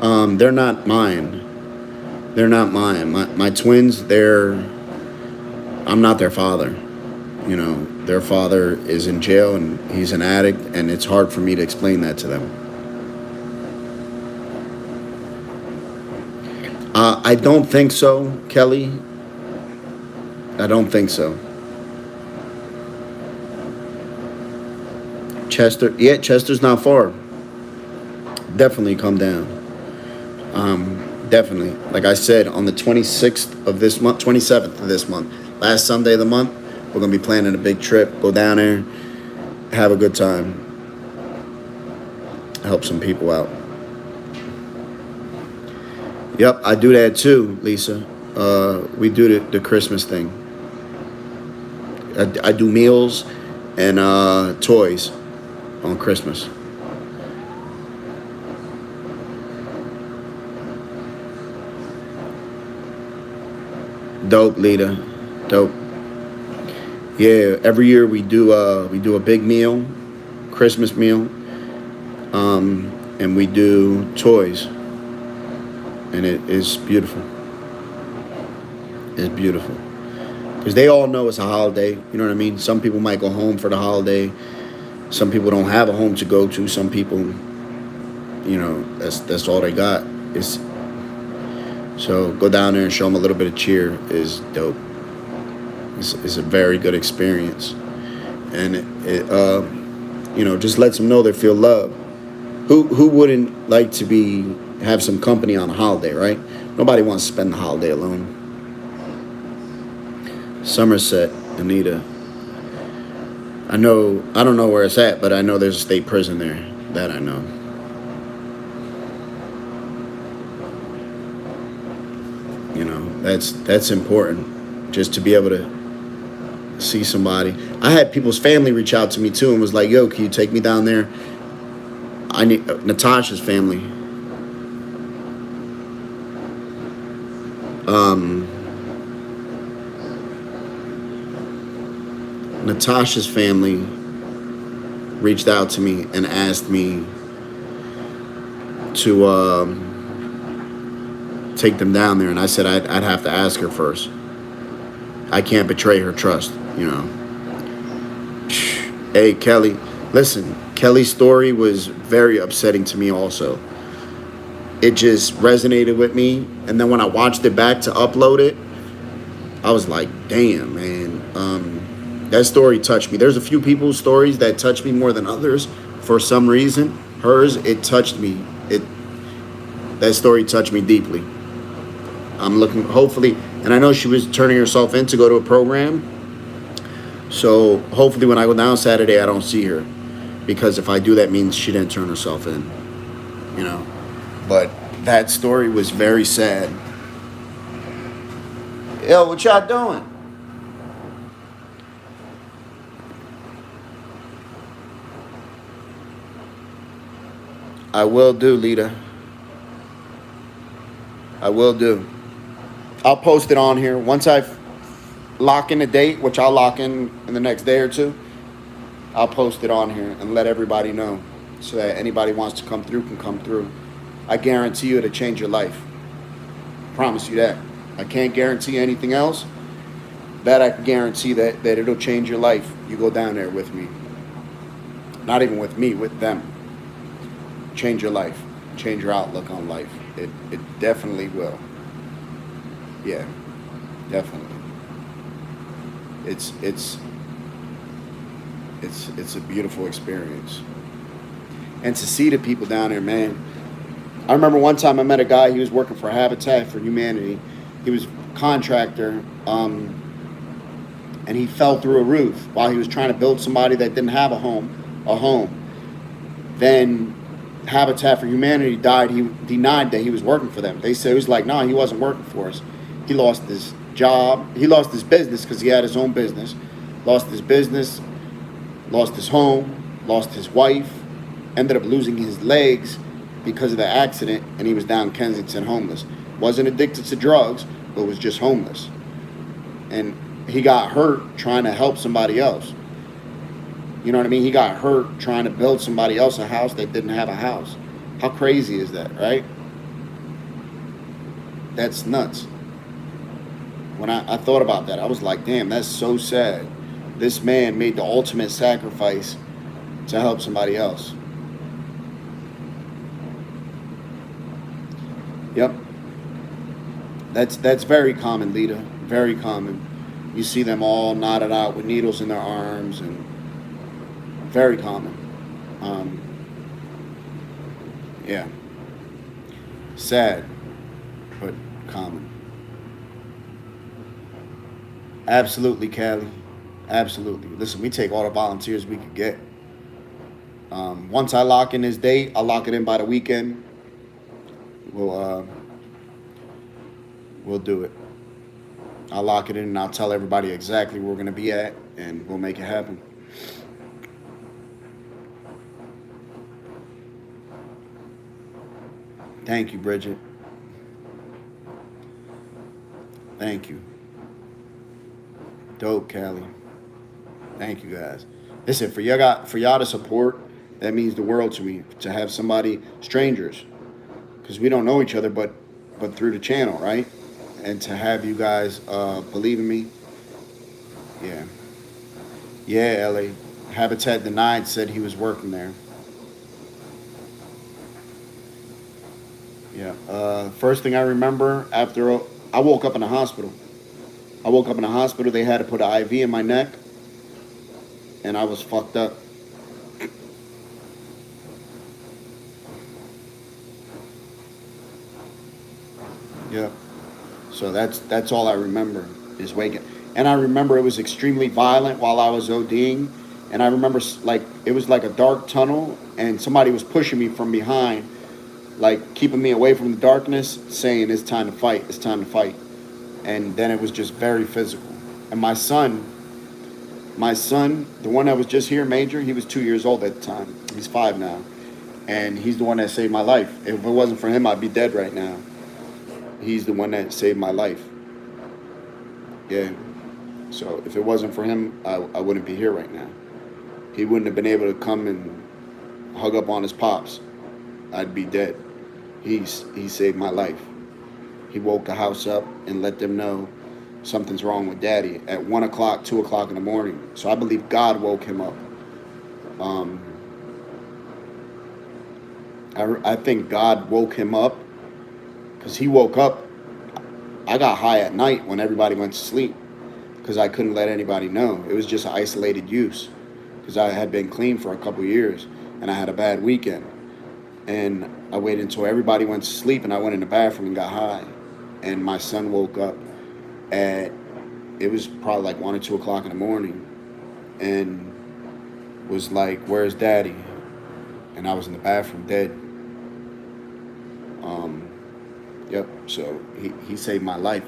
Speaker 1: they're not mine. They're not mine. My twins, I'm not their father. You know, their father is in jail and he's an addict, and it's hard for me to explain that to them. I don't think so, Kelly. I don't think so. Chester, yeah, Chester's not far. Definitely come down. Definitely. Like I said, on the 26th of this month, 27th of this month, last Sunday of the month, We're gonna be planning a big trip. Go down there, have a good time, help some people out. Yep, I do that too, Lisa. We do the Christmas thing. I do meals and toys on Christmas. Dope, Lita. Dope. Yeah, every year we do a big meal, Christmas meal, and we do toys, and it is beautiful. It's beautiful because they all know it's a holiday. You know what I mean? Some people might go home for the holiday. Some people don't have a home to go to. Some people, you know, that's all they got. It's so go down there and show them a little bit of cheer is dope. It's a very good experience, and it just lets them know they feel loved. Who wouldn't like to have some company on a holiday, right? Nobody wants to spend the holiday alone. Somerset, Anita. I don't know where it's at, but I know there's a state prison there. That I know. You know, that's important, just to be able to see somebody. I had people's family reach out to me too and was like, yo, can you take me down there? I need Natasha's family. Natasha's family reached out to me and asked me to take them down there, and I said I'd have to ask her first. I can't betray her trust, you know. Hey, Kelly, listen, Kelly's story was very upsetting to me also. It just resonated with me, and then when I watched it back to upload it, I was like, damn, man. That story touched me. There's a few people's stories that touch me more than others for some reason. Hers, it touched me. That story touched me deeply. I'm looking, hopefully, and I know she was turning herself in to go to a program. So hopefully when I go down Saturday, I don't see her. Because if I do, that means she didn't turn herself in. You know? But that story was very sad. Yo, what y'all doing? I will do, Lita. I will do. I'll post it on here. Once I lock in a date, which I'll lock in the next day or two, I'll post it on here and let everybody know so that anybody wants to come through can come through. I guarantee you it'll change your life. Promise you that. I can't guarantee anything else. That I can guarantee that it'll change your life. You go down there with me. Not even with me, with them. Change your life. Change your outlook on life. It definitely will. Yeah, definitely. It's a beautiful experience. And to see the people down there, man. I remember one time I met a guy, he was working for Habitat for Humanity. He was a contractor, and he fell through a roof while he was trying to build somebody that didn't have a home. Then Habitat for Humanity denied that he was working for them. They said, he was like, no, he wasn't working for us. He lost his job. He lost his business because he had his own business. Lost his business, lost his home, lost his wife, ended up losing his legs because of the accident, and he was down Kensington homeless. Wasn't addicted to drugs, but was just homeless. And he got hurt trying to help somebody else. You know what I mean? He got hurt trying to build somebody else a house that didn't have a house. How crazy is that, right? That's nuts. When I thought about that, I was like, damn, that's so sad. This man made the ultimate sacrifice to help somebody else. Yep. That's very common, Lita. Very common. You see them all knotted out with needles in their arms, and very common. Yeah. Sad, but common. Absolutely, Callie. Absolutely. Listen, we take all the volunteers we could get. Once I lock in this date, I'll lock it in by the weekend. We'll do it. I'll lock it in and I'll tell everybody exactly where we're gonna be at, and we'll make it happen. Thank you, Bridget. Thank you. Dope, Callie. Thank you guys. Listen, for y'all to support, that means the world to me. To have somebody, strangers, because we don't know each other, but through the channel, right? And to have you guys believe in me, yeah, yeah. Ellie, Habitat Denied said he was working there. Yeah. First thing I remember after I woke up in the hospital. I woke up in the hospital. They had to put an IV in my neck, and I was fucked up. Yeah. So that's all I remember is waking. And I remember it was extremely violent while I was ODing, and I remember like it was like a dark tunnel, and somebody was pushing me from behind, like keeping me away from the darkness, saying it's time to fight, it's time to fight. And then it was just very physical. And my son, the one that was just here, Major, he was 2 years old at the time. He's 5 now, and he's the one that saved my life. If it wasn't for him, I'd be dead right now. He's the one that saved my life. Yeah. So if it wasn't for him, I wouldn't be here right now. He wouldn't have been able to come and hug up on his pops. I'd be dead. He saved my life. He woke the house up and let them know something's wrong with Daddy at 1 o'clock, 2 o'clock in the morning. So I believe God woke him up. I think God woke him up because he woke up. I got high at night when everybody went to sleep because I couldn't let anybody know. It was just an isolated use because I had been clean for a couple years and I had a bad weekend. And I waited until everybody went to sleep and I went in the bathroom and got high. And my son woke up it was probably like 1 or 2 o'clock in the morning and was like, "Where's Daddy?" And I was in the bathroom dead. Yep, so he saved my life.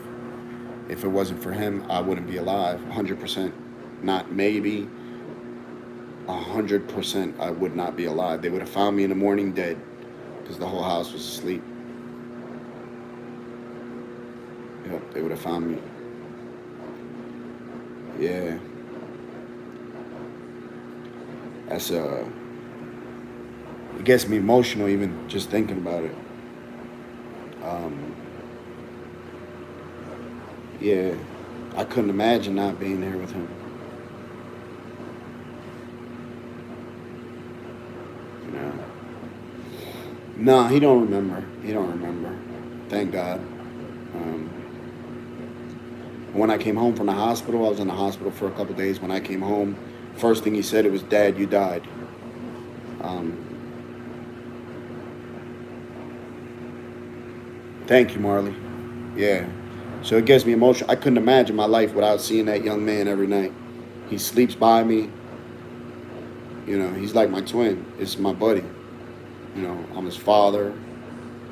Speaker 1: If it wasn't for him, I wouldn't be alive, 100%. Not maybe, 100% I would not be alive. They would have found me in the morning dead because the whole house was asleep. Yep, they would have found me. Yeah. That's it gets me emotional even just thinking about it. Yeah, I couldn't imagine not being here with him. You know. No, he don't remember. He don't remember. Thank God. When I came home from the hospital, I was in the hospital for a couple of days. When I came home, first thing he said, it was, "Dad, you died." Thank you, Marley. Yeah. So it gets me emotional. I couldn't imagine my life without seeing that young man every night. He sleeps by me. You know, he's like my twin. It's my buddy. You know, I'm his father.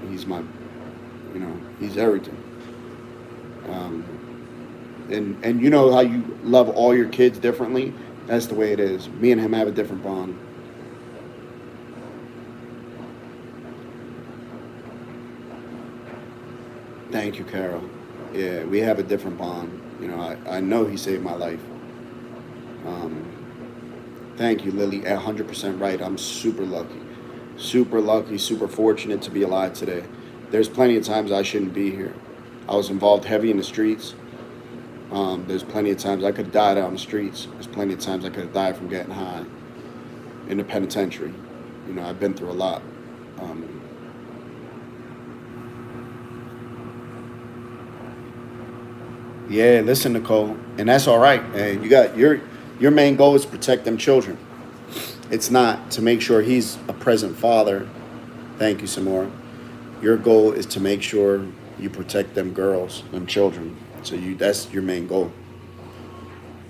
Speaker 1: He's my, he's everything. And you know how you love all your kids differently? That's the way it is. Me and him have a different bond. Thank you, Carol. Yeah, we have a different bond. You know, I know he saved my life. Thank you, Lily. 100% right. I'm super lucky. Super lucky, super fortunate to be alive today. There's plenty of times I shouldn't be here. I was involved heavy in the streets. There's plenty of times I could have died out on the streets. There's plenty of times I could have died from getting high in the penitentiary. You know, I've been through a lot. Yeah, listen, Nicole, and that's all right. And you got your main goal is to protect them children. It's not to make sure he's a present father. Thank you, Samora. Your goal is to make sure you protect them girls, them children. So that's your main goal.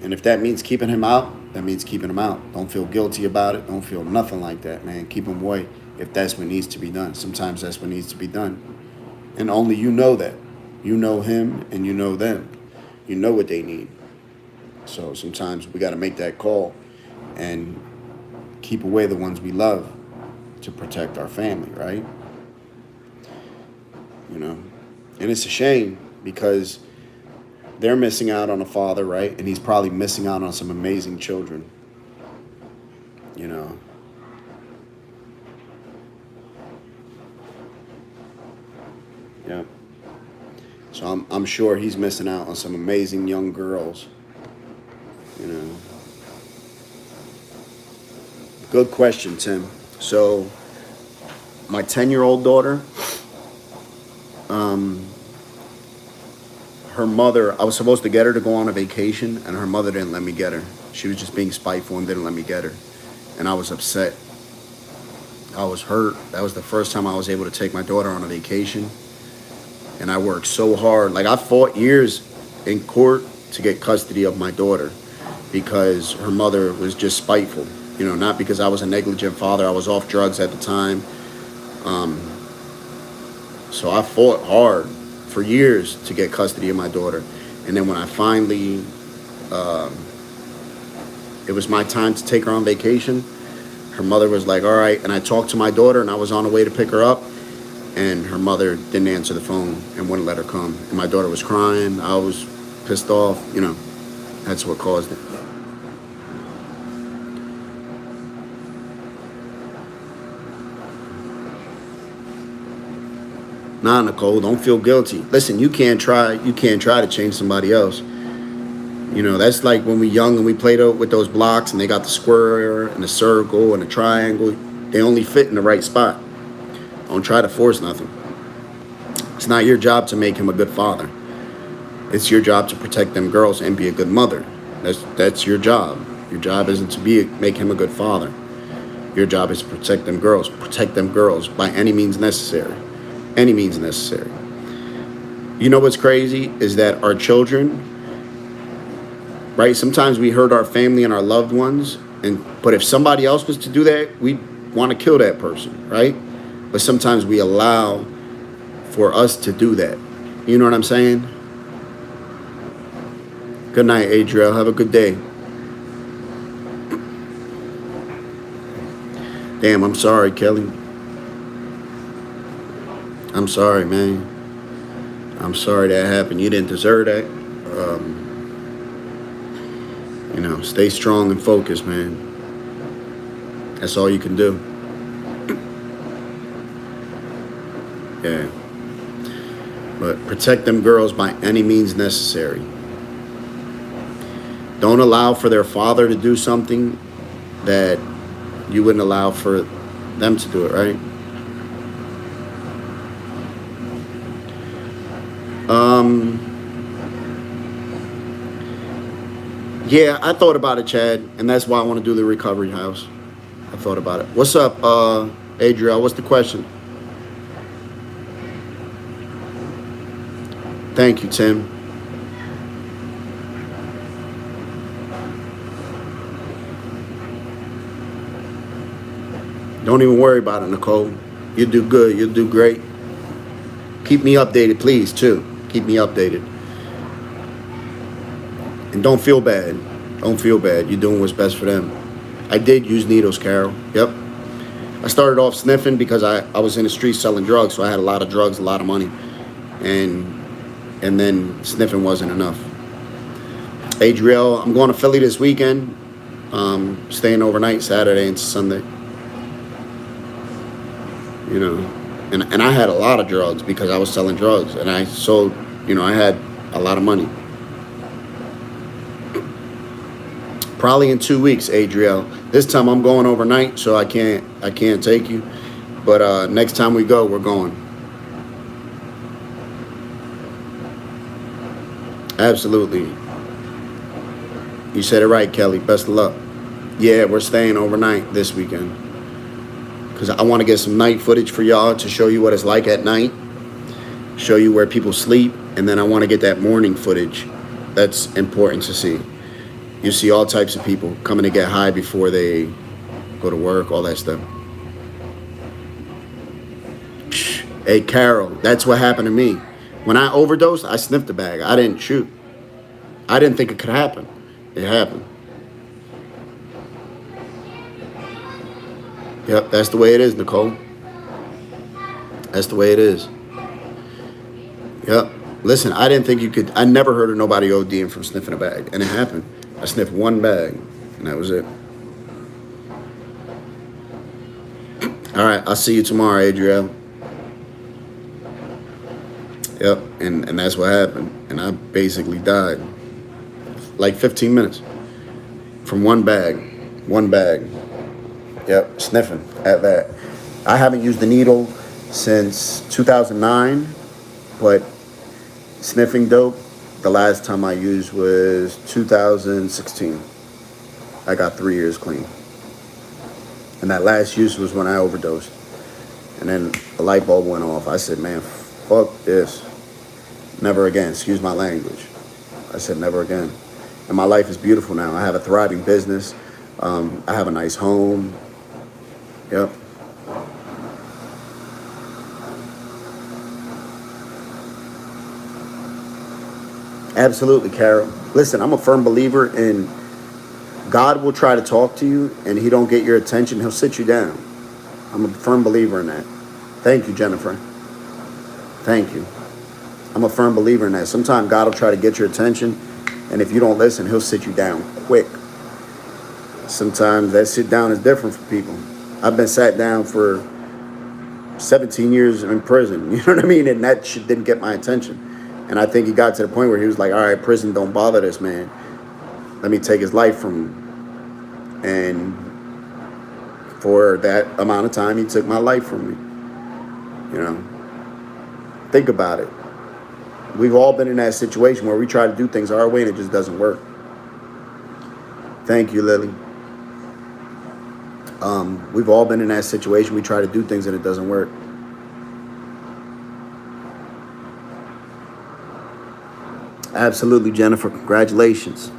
Speaker 1: And if that means keeping him out, that means keeping him out. Don't feel guilty about it. Don't feel nothing like that, man. Keep him away if that's what needs to be done. Sometimes that's what needs to be done. And only you know that. You know him and you know them. You know what they need. So sometimes we got to make that call and keep away the ones we love to protect our family, right? You know, and it's a shame because they're missing out on a father, right? And he's probably missing out on some amazing children, you know. Yeah. So I'm sure he's missing out on some amazing young girls, you know. Good question, Tim. So my 10-year-old daughter, her mother, I was supposed to get her to go on a vacation, and her mother didn't let me get her. She was just being spiteful and didn't let me get her. And I was upset. I was hurt. That was the first time I was able to take my daughter on a vacation. And I worked so hard. Like, I fought years in court to get custody of my daughter because her mother was just spiteful. You know, not because I was a negligent father. I was off drugs at the time. So I fought hard for years to get custody of my daughter. And then when I finally, it was my time to take her on vacation, her mother was like, all right. And I talked to my daughter, and I was on the way to pick her up. And her mother didn't answer the phone and wouldn't let her come. And my daughter was crying. I was pissed off. You know, that's what caused it. Nah, Nicole, don't feel guilty. Listen, you can't try to change somebody else. You know, that's like when we young and we played with those blocks and they got the square and the circle and the triangle. They only fit in the right spot. Don't try to force nothing. It's not your job to make him a good father. It's your job to protect them girls and be a good mother. That's your job. Your job isn't to make him a good father. Your job is to protect them girls. Protect them girls by any means necessary. Any means necessary. You know what's crazy is that our children, right? Sometimes we hurt our family and our loved ones, but if somebody else was to do that, we'd want to kill that person, right? But sometimes we allow for us to do that. You know what I'm saying? Good night, Adria. Have a good day. Damn, I'm sorry, Kelly. I'm sorry, man. I'm sorry that happened. You didn't deserve that. You know, stay strong and focused, man. That's all you can do. Yeah. But protect them girls by any means necessary. Don't allow for their father to do something that you wouldn't allow for them to do it, right? Yeah, I thought about it, Chad, and that's why I want to do the recovery house. I thought about it. What's up, Adria? What's the question? Thank you, Tim. Don't even worry about it, Nicole. You'll do good. You'll do great. Keep me updated, please, too. Keep me updated. And don't feel bad. Don't feel bad. You're doing what's best for them. I did use needles, Carol. Yep. I started off sniffing because I was in the streets selling drugs, so I had a lot of drugs, a lot of money. And then sniffing wasn't enough. Adriel, I'm going to Philly this weekend. Staying overnight Saturday and Sunday. You know, and I had a lot of drugs because I was selling drugs, and I sold, you know, I had a lot of money. Probably in 2 weeks, Adriel. This time I'm going overnight, so I can't take you. But next time we go, we're going. Absolutely. You said it right, Kelly. Best of luck. Yeah, we're staying overnight this weekend. Because I want to get some night footage for y'all to show you what it's like at night. Show you where people sleep. And then I want to get that morning footage. That's important to see. You see all types of people coming to get high before they go to work, all that stuff. Hey, Carol, that's what happened to me. When I overdosed, I sniffed the bag. I didn't shoot. I didn't think it could happen. It happened. Yep, that's the way it is, Nicole. That's the way it is. Yep. Listen, I didn't think you could. I never heard of nobody ODing from sniffing a bag, and it happened. I sniffed one bag, and that was it. All right, I'll see you tomorrow, Adria. Yep, and that's what happened. And I basically died. Like 15 minutes. From one bag. One bag. Yep, sniffing at that. I haven't used the needle since 2009, but sniffing dope, the last time I used was 2016. I got 3 years clean. And that last use was when I overdosed. And then the light bulb went off. I said, man, fuck this. Never again. Excuse my language. I said never again. And my life is beautiful now. I have a thriving business. I have a nice home. Yep. Absolutely, Carol. Listen, I'm a firm believer in God will try to talk to you and he don't get your attention, he'll sit you down. I'm a firm believer in that. Thank you, Jennifer. Thank you. I'm a firm believer in that. Sometimes God will try to get your attention, and if you don't listen, he'll sit you down quick. Sometimes that sit down is different for people. I've been sat down for 17 years in prison, you know what I mean? And that shit didn't get my attention. And I think he got to the point where he was like, all right, prison, don't bother this man. Let me take his life from him. And for that amount of time, he took my life from me. You know, think about it. We've all been in that situation where we try to do things our way and it just doesn't work. Thank you, Lily. We've all been in that situation. We try to do things and it doesn't work. Absolutely, Jennifer. Congratulations.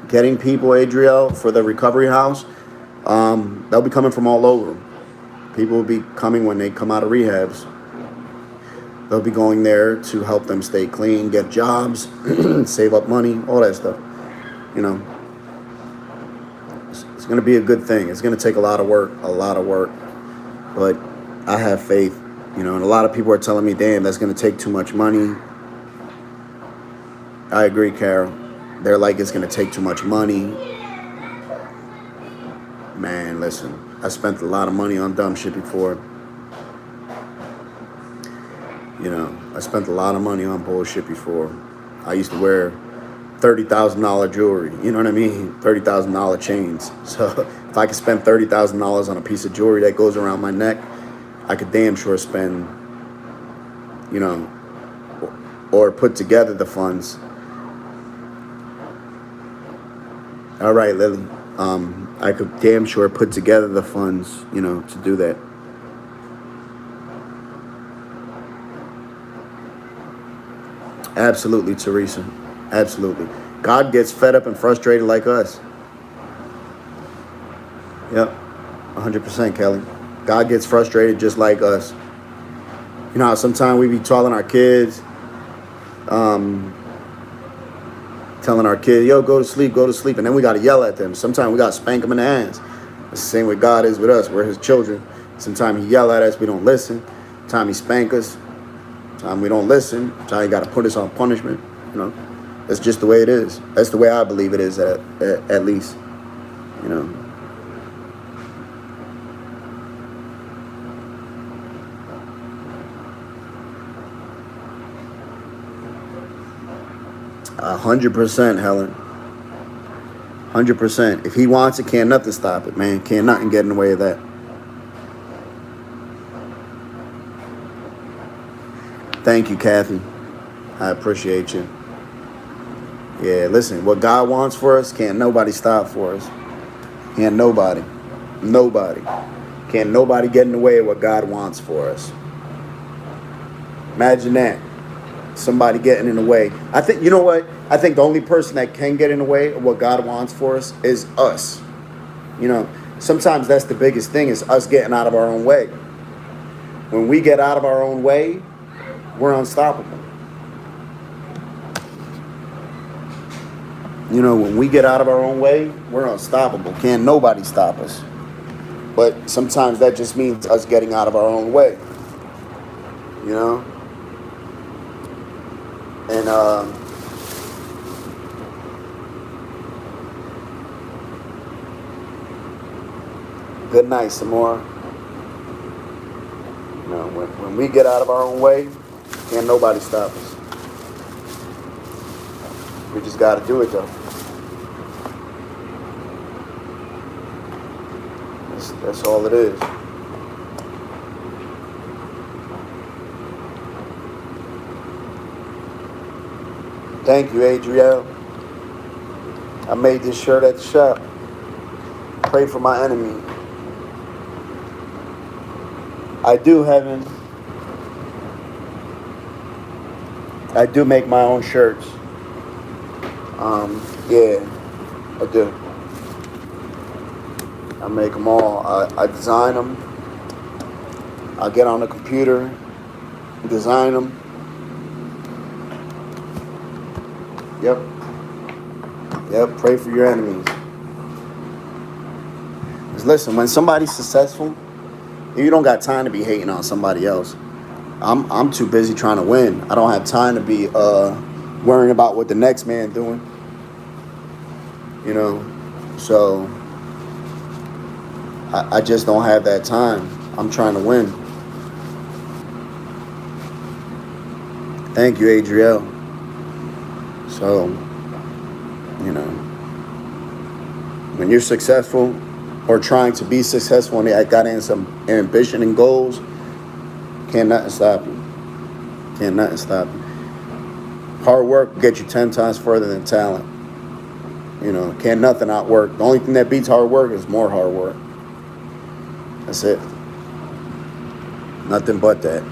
Speaker 1: Getting people, Adriel, for the recovery house. They'll be coming from all over. People will be coming when they come out of rehabs. They'll be going there to help them stay clean, get jobs, save up money, all that stuff. You know, it's going to be a good thing. It's going to take a lot of work, but I have faith, you know, and a lot of people are telling me, damn, that's going to take too much money. I agree, Carol. They're like, it's going to take too much money. Man, listen, I spent a lot of money on dumb shit before. You know, I spent a lot of money on bullshit before. I used to wear $30,000 jewelry. You know what I mean? $30,000 chains. So if I could spend $30,000 on a piece of jewelry that goes around my neck, I could damn sure spend, you know, or put together the funds. All right, Lily. I could damn sure put together the funds, you know, to do that. Absolutely, Teresa. Absolutely. God gets fed up and frustrated like us. Yep. 100%, Kelly. God gets frustrated just like us. You know how sometimes we be telling our kids, yo, go to sleep, and then we got to yell at them. Sometimes we got to spank them in the ass. It's the same way God is with us. We're his children. Sometimes he yell at us, we don't listen. Sometimes he spank us. Sometimes we don't listen. Sometimes he got to put us on punishment. You know, that's just the way it is. That's the way I believe it is, at least. You know. A 100%, Helen. 100%. If he wants it, can't nothing stop it, man. Can't nothing get in the way of that. Thank you, Kathy. I appreciate you. Yeah, listen, what God wants for us, can't nobody stop for us. Can't nobody. Nobody. Can't nobody get in the way of what God wants for us. Imagine that. somebody getting in the way. I think, you know what? I think the only person that can get in the way of what God wants for us is us. You know, sometimes that's the biggest thing, is us getting out of our own way. When we get out of our own way, we're unstoppable. You know, when we get out of our own way, we're unstoppable. Can't nobody stop us. But sometimes that just means us getting out of our own way. You know? And good night, some more. You know, when we get out of our own way, can't nobody stop us. We just got to do it, though. That's all it is. Thank you, Adria. I made this shirt at the shop. Pray for my enemy. I do, Heaven. I do make my own shirts. Yeah, I do. I make them all. I design them. I get on the computer, design them. Yep, pray for your enemies. 'Cause listen, when somebody's successful, you don't got time to be hating on somebody else. I'm too busy trying to win. I don't have time to be worrying about what the next man doing. You know, so I just don't have that time. I'm trying to win. Thank you, Adriel. So, you know, when you're successful or trying to be successful and I got in some ambition and goals, can't nothing stop you. Can't nothing stop you. Hard work will get you 10 times further than talent. You know, can't nothing outwork. The only thing that beats hard work is more hard work. That's it. Nothing but that.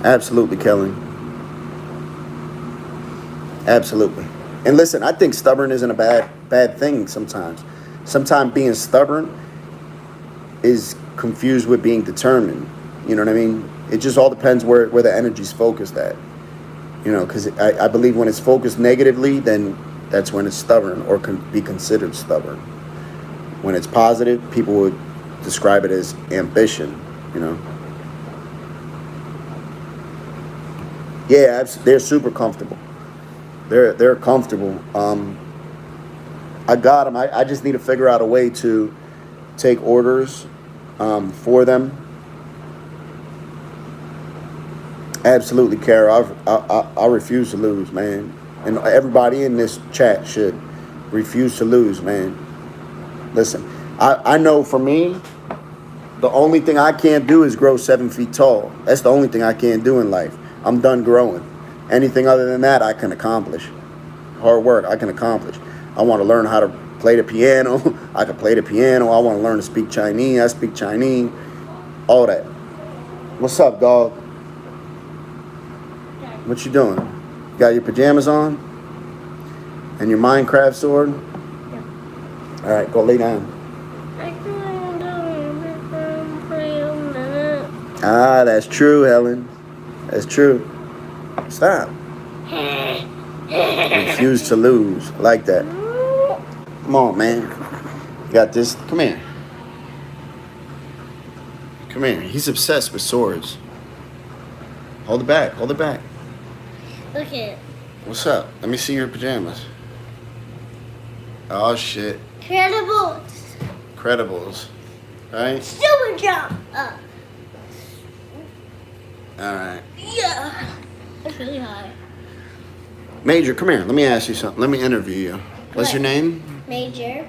Speaker 1: Absolutely, Kelly. Absolutely. And listen, I think stubborn isn't a bad thing sometimes. Sometimes being stubborn is confused with being determined. You know what I mean? It just all depends where the energy's focused at. You know, because I believe when it's focused negatively, then that's when it's stubborn or can be considered stubborn. When it's positive, people would describe it as ambition, you know. Yeah, they're super comfortable. They're comfortable. I got them. I just need to figure out a way to take orders for them. Absolutely, Carol. I refuse to lose, man. And everybody in this chat should refuse to lose, man. Listen, I know for me, the only thing I can't do is grow 7 feet tall. That's the only thing I can't do in life. I'm done growing. Anything other than that, I can accomplish. Hard work, I can accomplish. I want to learn how to play the piano. I can play the piano. I want to learn to speak Chinese. I speak Chinese. All that. What's up, dog? What you doing? You got your pajamas on? And your Minecraft sword?
Speaker 2: Yeah.
Speaker 1: All right, go lay down. Ah, that's true, Helen. That's true. Stop. Refuse to lose. I like that. Come on, man. You got this. Come here. Come here. He's obsessed with swords. Hold it back. Hold it back.
Speaker 2: Okay.
Speaker 1: What's up? Let me see your pajamas. Oh, shit.
Speaker 2: Credibles.
Speaker 1: Credibles. Right?
Speaker 2: Super jump.
Speaker 1: All right.
Speaker 2: Yeah. That's really high.
Speaker 1: Major, come here. Let me ask you something. Let me interview you. What's your name?
Speaker 2: Major.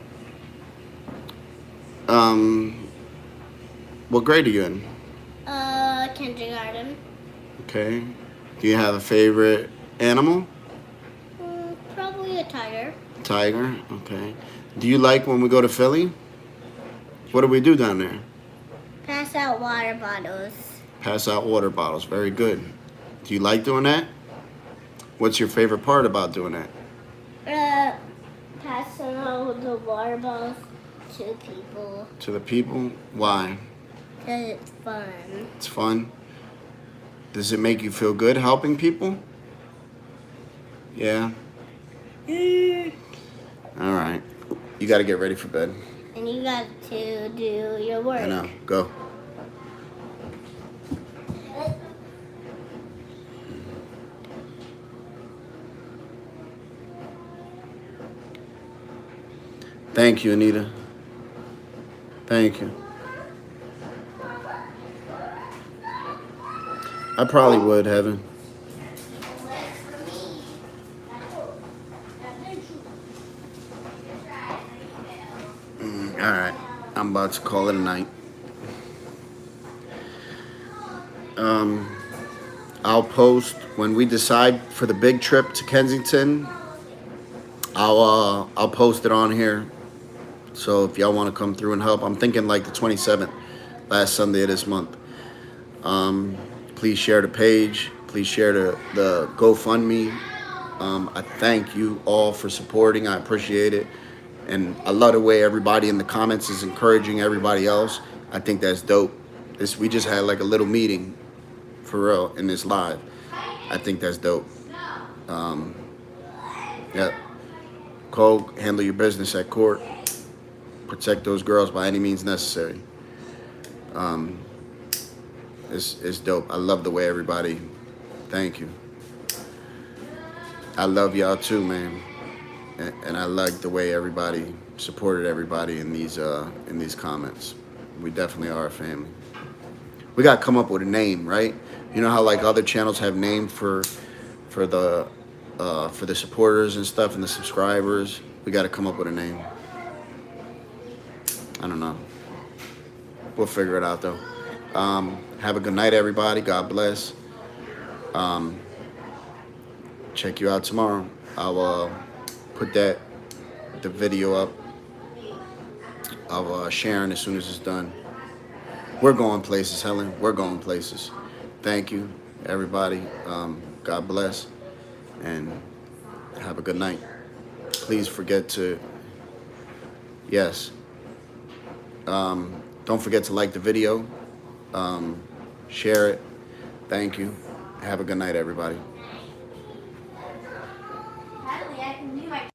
Speaker 1: What grade are you in?
Speaker 2: Kindergarten.
Speaker 1: Okay. Do you have a favorite animal?
Speaker 2: Probably a tiger.
Speaker 1: Tiger. Okay. Do you like when we go to Philly? What do we do down there?
Speaker 2: Pass out water bottles.
Speaker 1: Pass out water bottles. Very good. Do you like doing that? What's your favorite part about doing that?
Speaker 2: Passing out the water bottles to people.
Speaker 1: To the people? Why?
Speaker 2: Because it's fun.
Speaker 1: It's fun. Does it make you feel good helping people? Yeah. All right. You got to get ready for bed.
Speaker 2: And you got to do your work.
Speaker 1: I know. Go. Thank you, Anita. Thank you. I probably would, Heaven. All right. I'm about to call it a night. I'll post when we decide for the big trip to Kensington. I'll post it on here. So if y'all want to come through and help, I'm thinking like the 27th, last Sunday of this month. Please share the page. Please share the GoFundMe. I thank you all for supporting. I appreciate it. And I love the way everybody in the comments is encouraging everybody else. I think that's dope. We just had like a little meeting for real in this live. I think that's dope. Yeah. Cole, handle your business at court. Protect those girls by any means necessary. It's dope. I love the way everybody. Thank you. I love y'all too, man. And I like the way everybody supported everybody in these comments. We definitely are a family. We gotta come up with a name, right? You know how like other channels have names for the supporters and stuff and the subscribers. We gotta come up with a name. I don't know. We'll figure it out though. Have a good night, everybody. God bless. Check you out tomorrow. I'll put the video up of Sharon as soon as it's done. We're going places, Helen. We're going places. Thank you, everybody. God bless, and have a good night. Please forget to, yes. Don't forget to like the video. Share it. Thank you. Have a good night, everybody.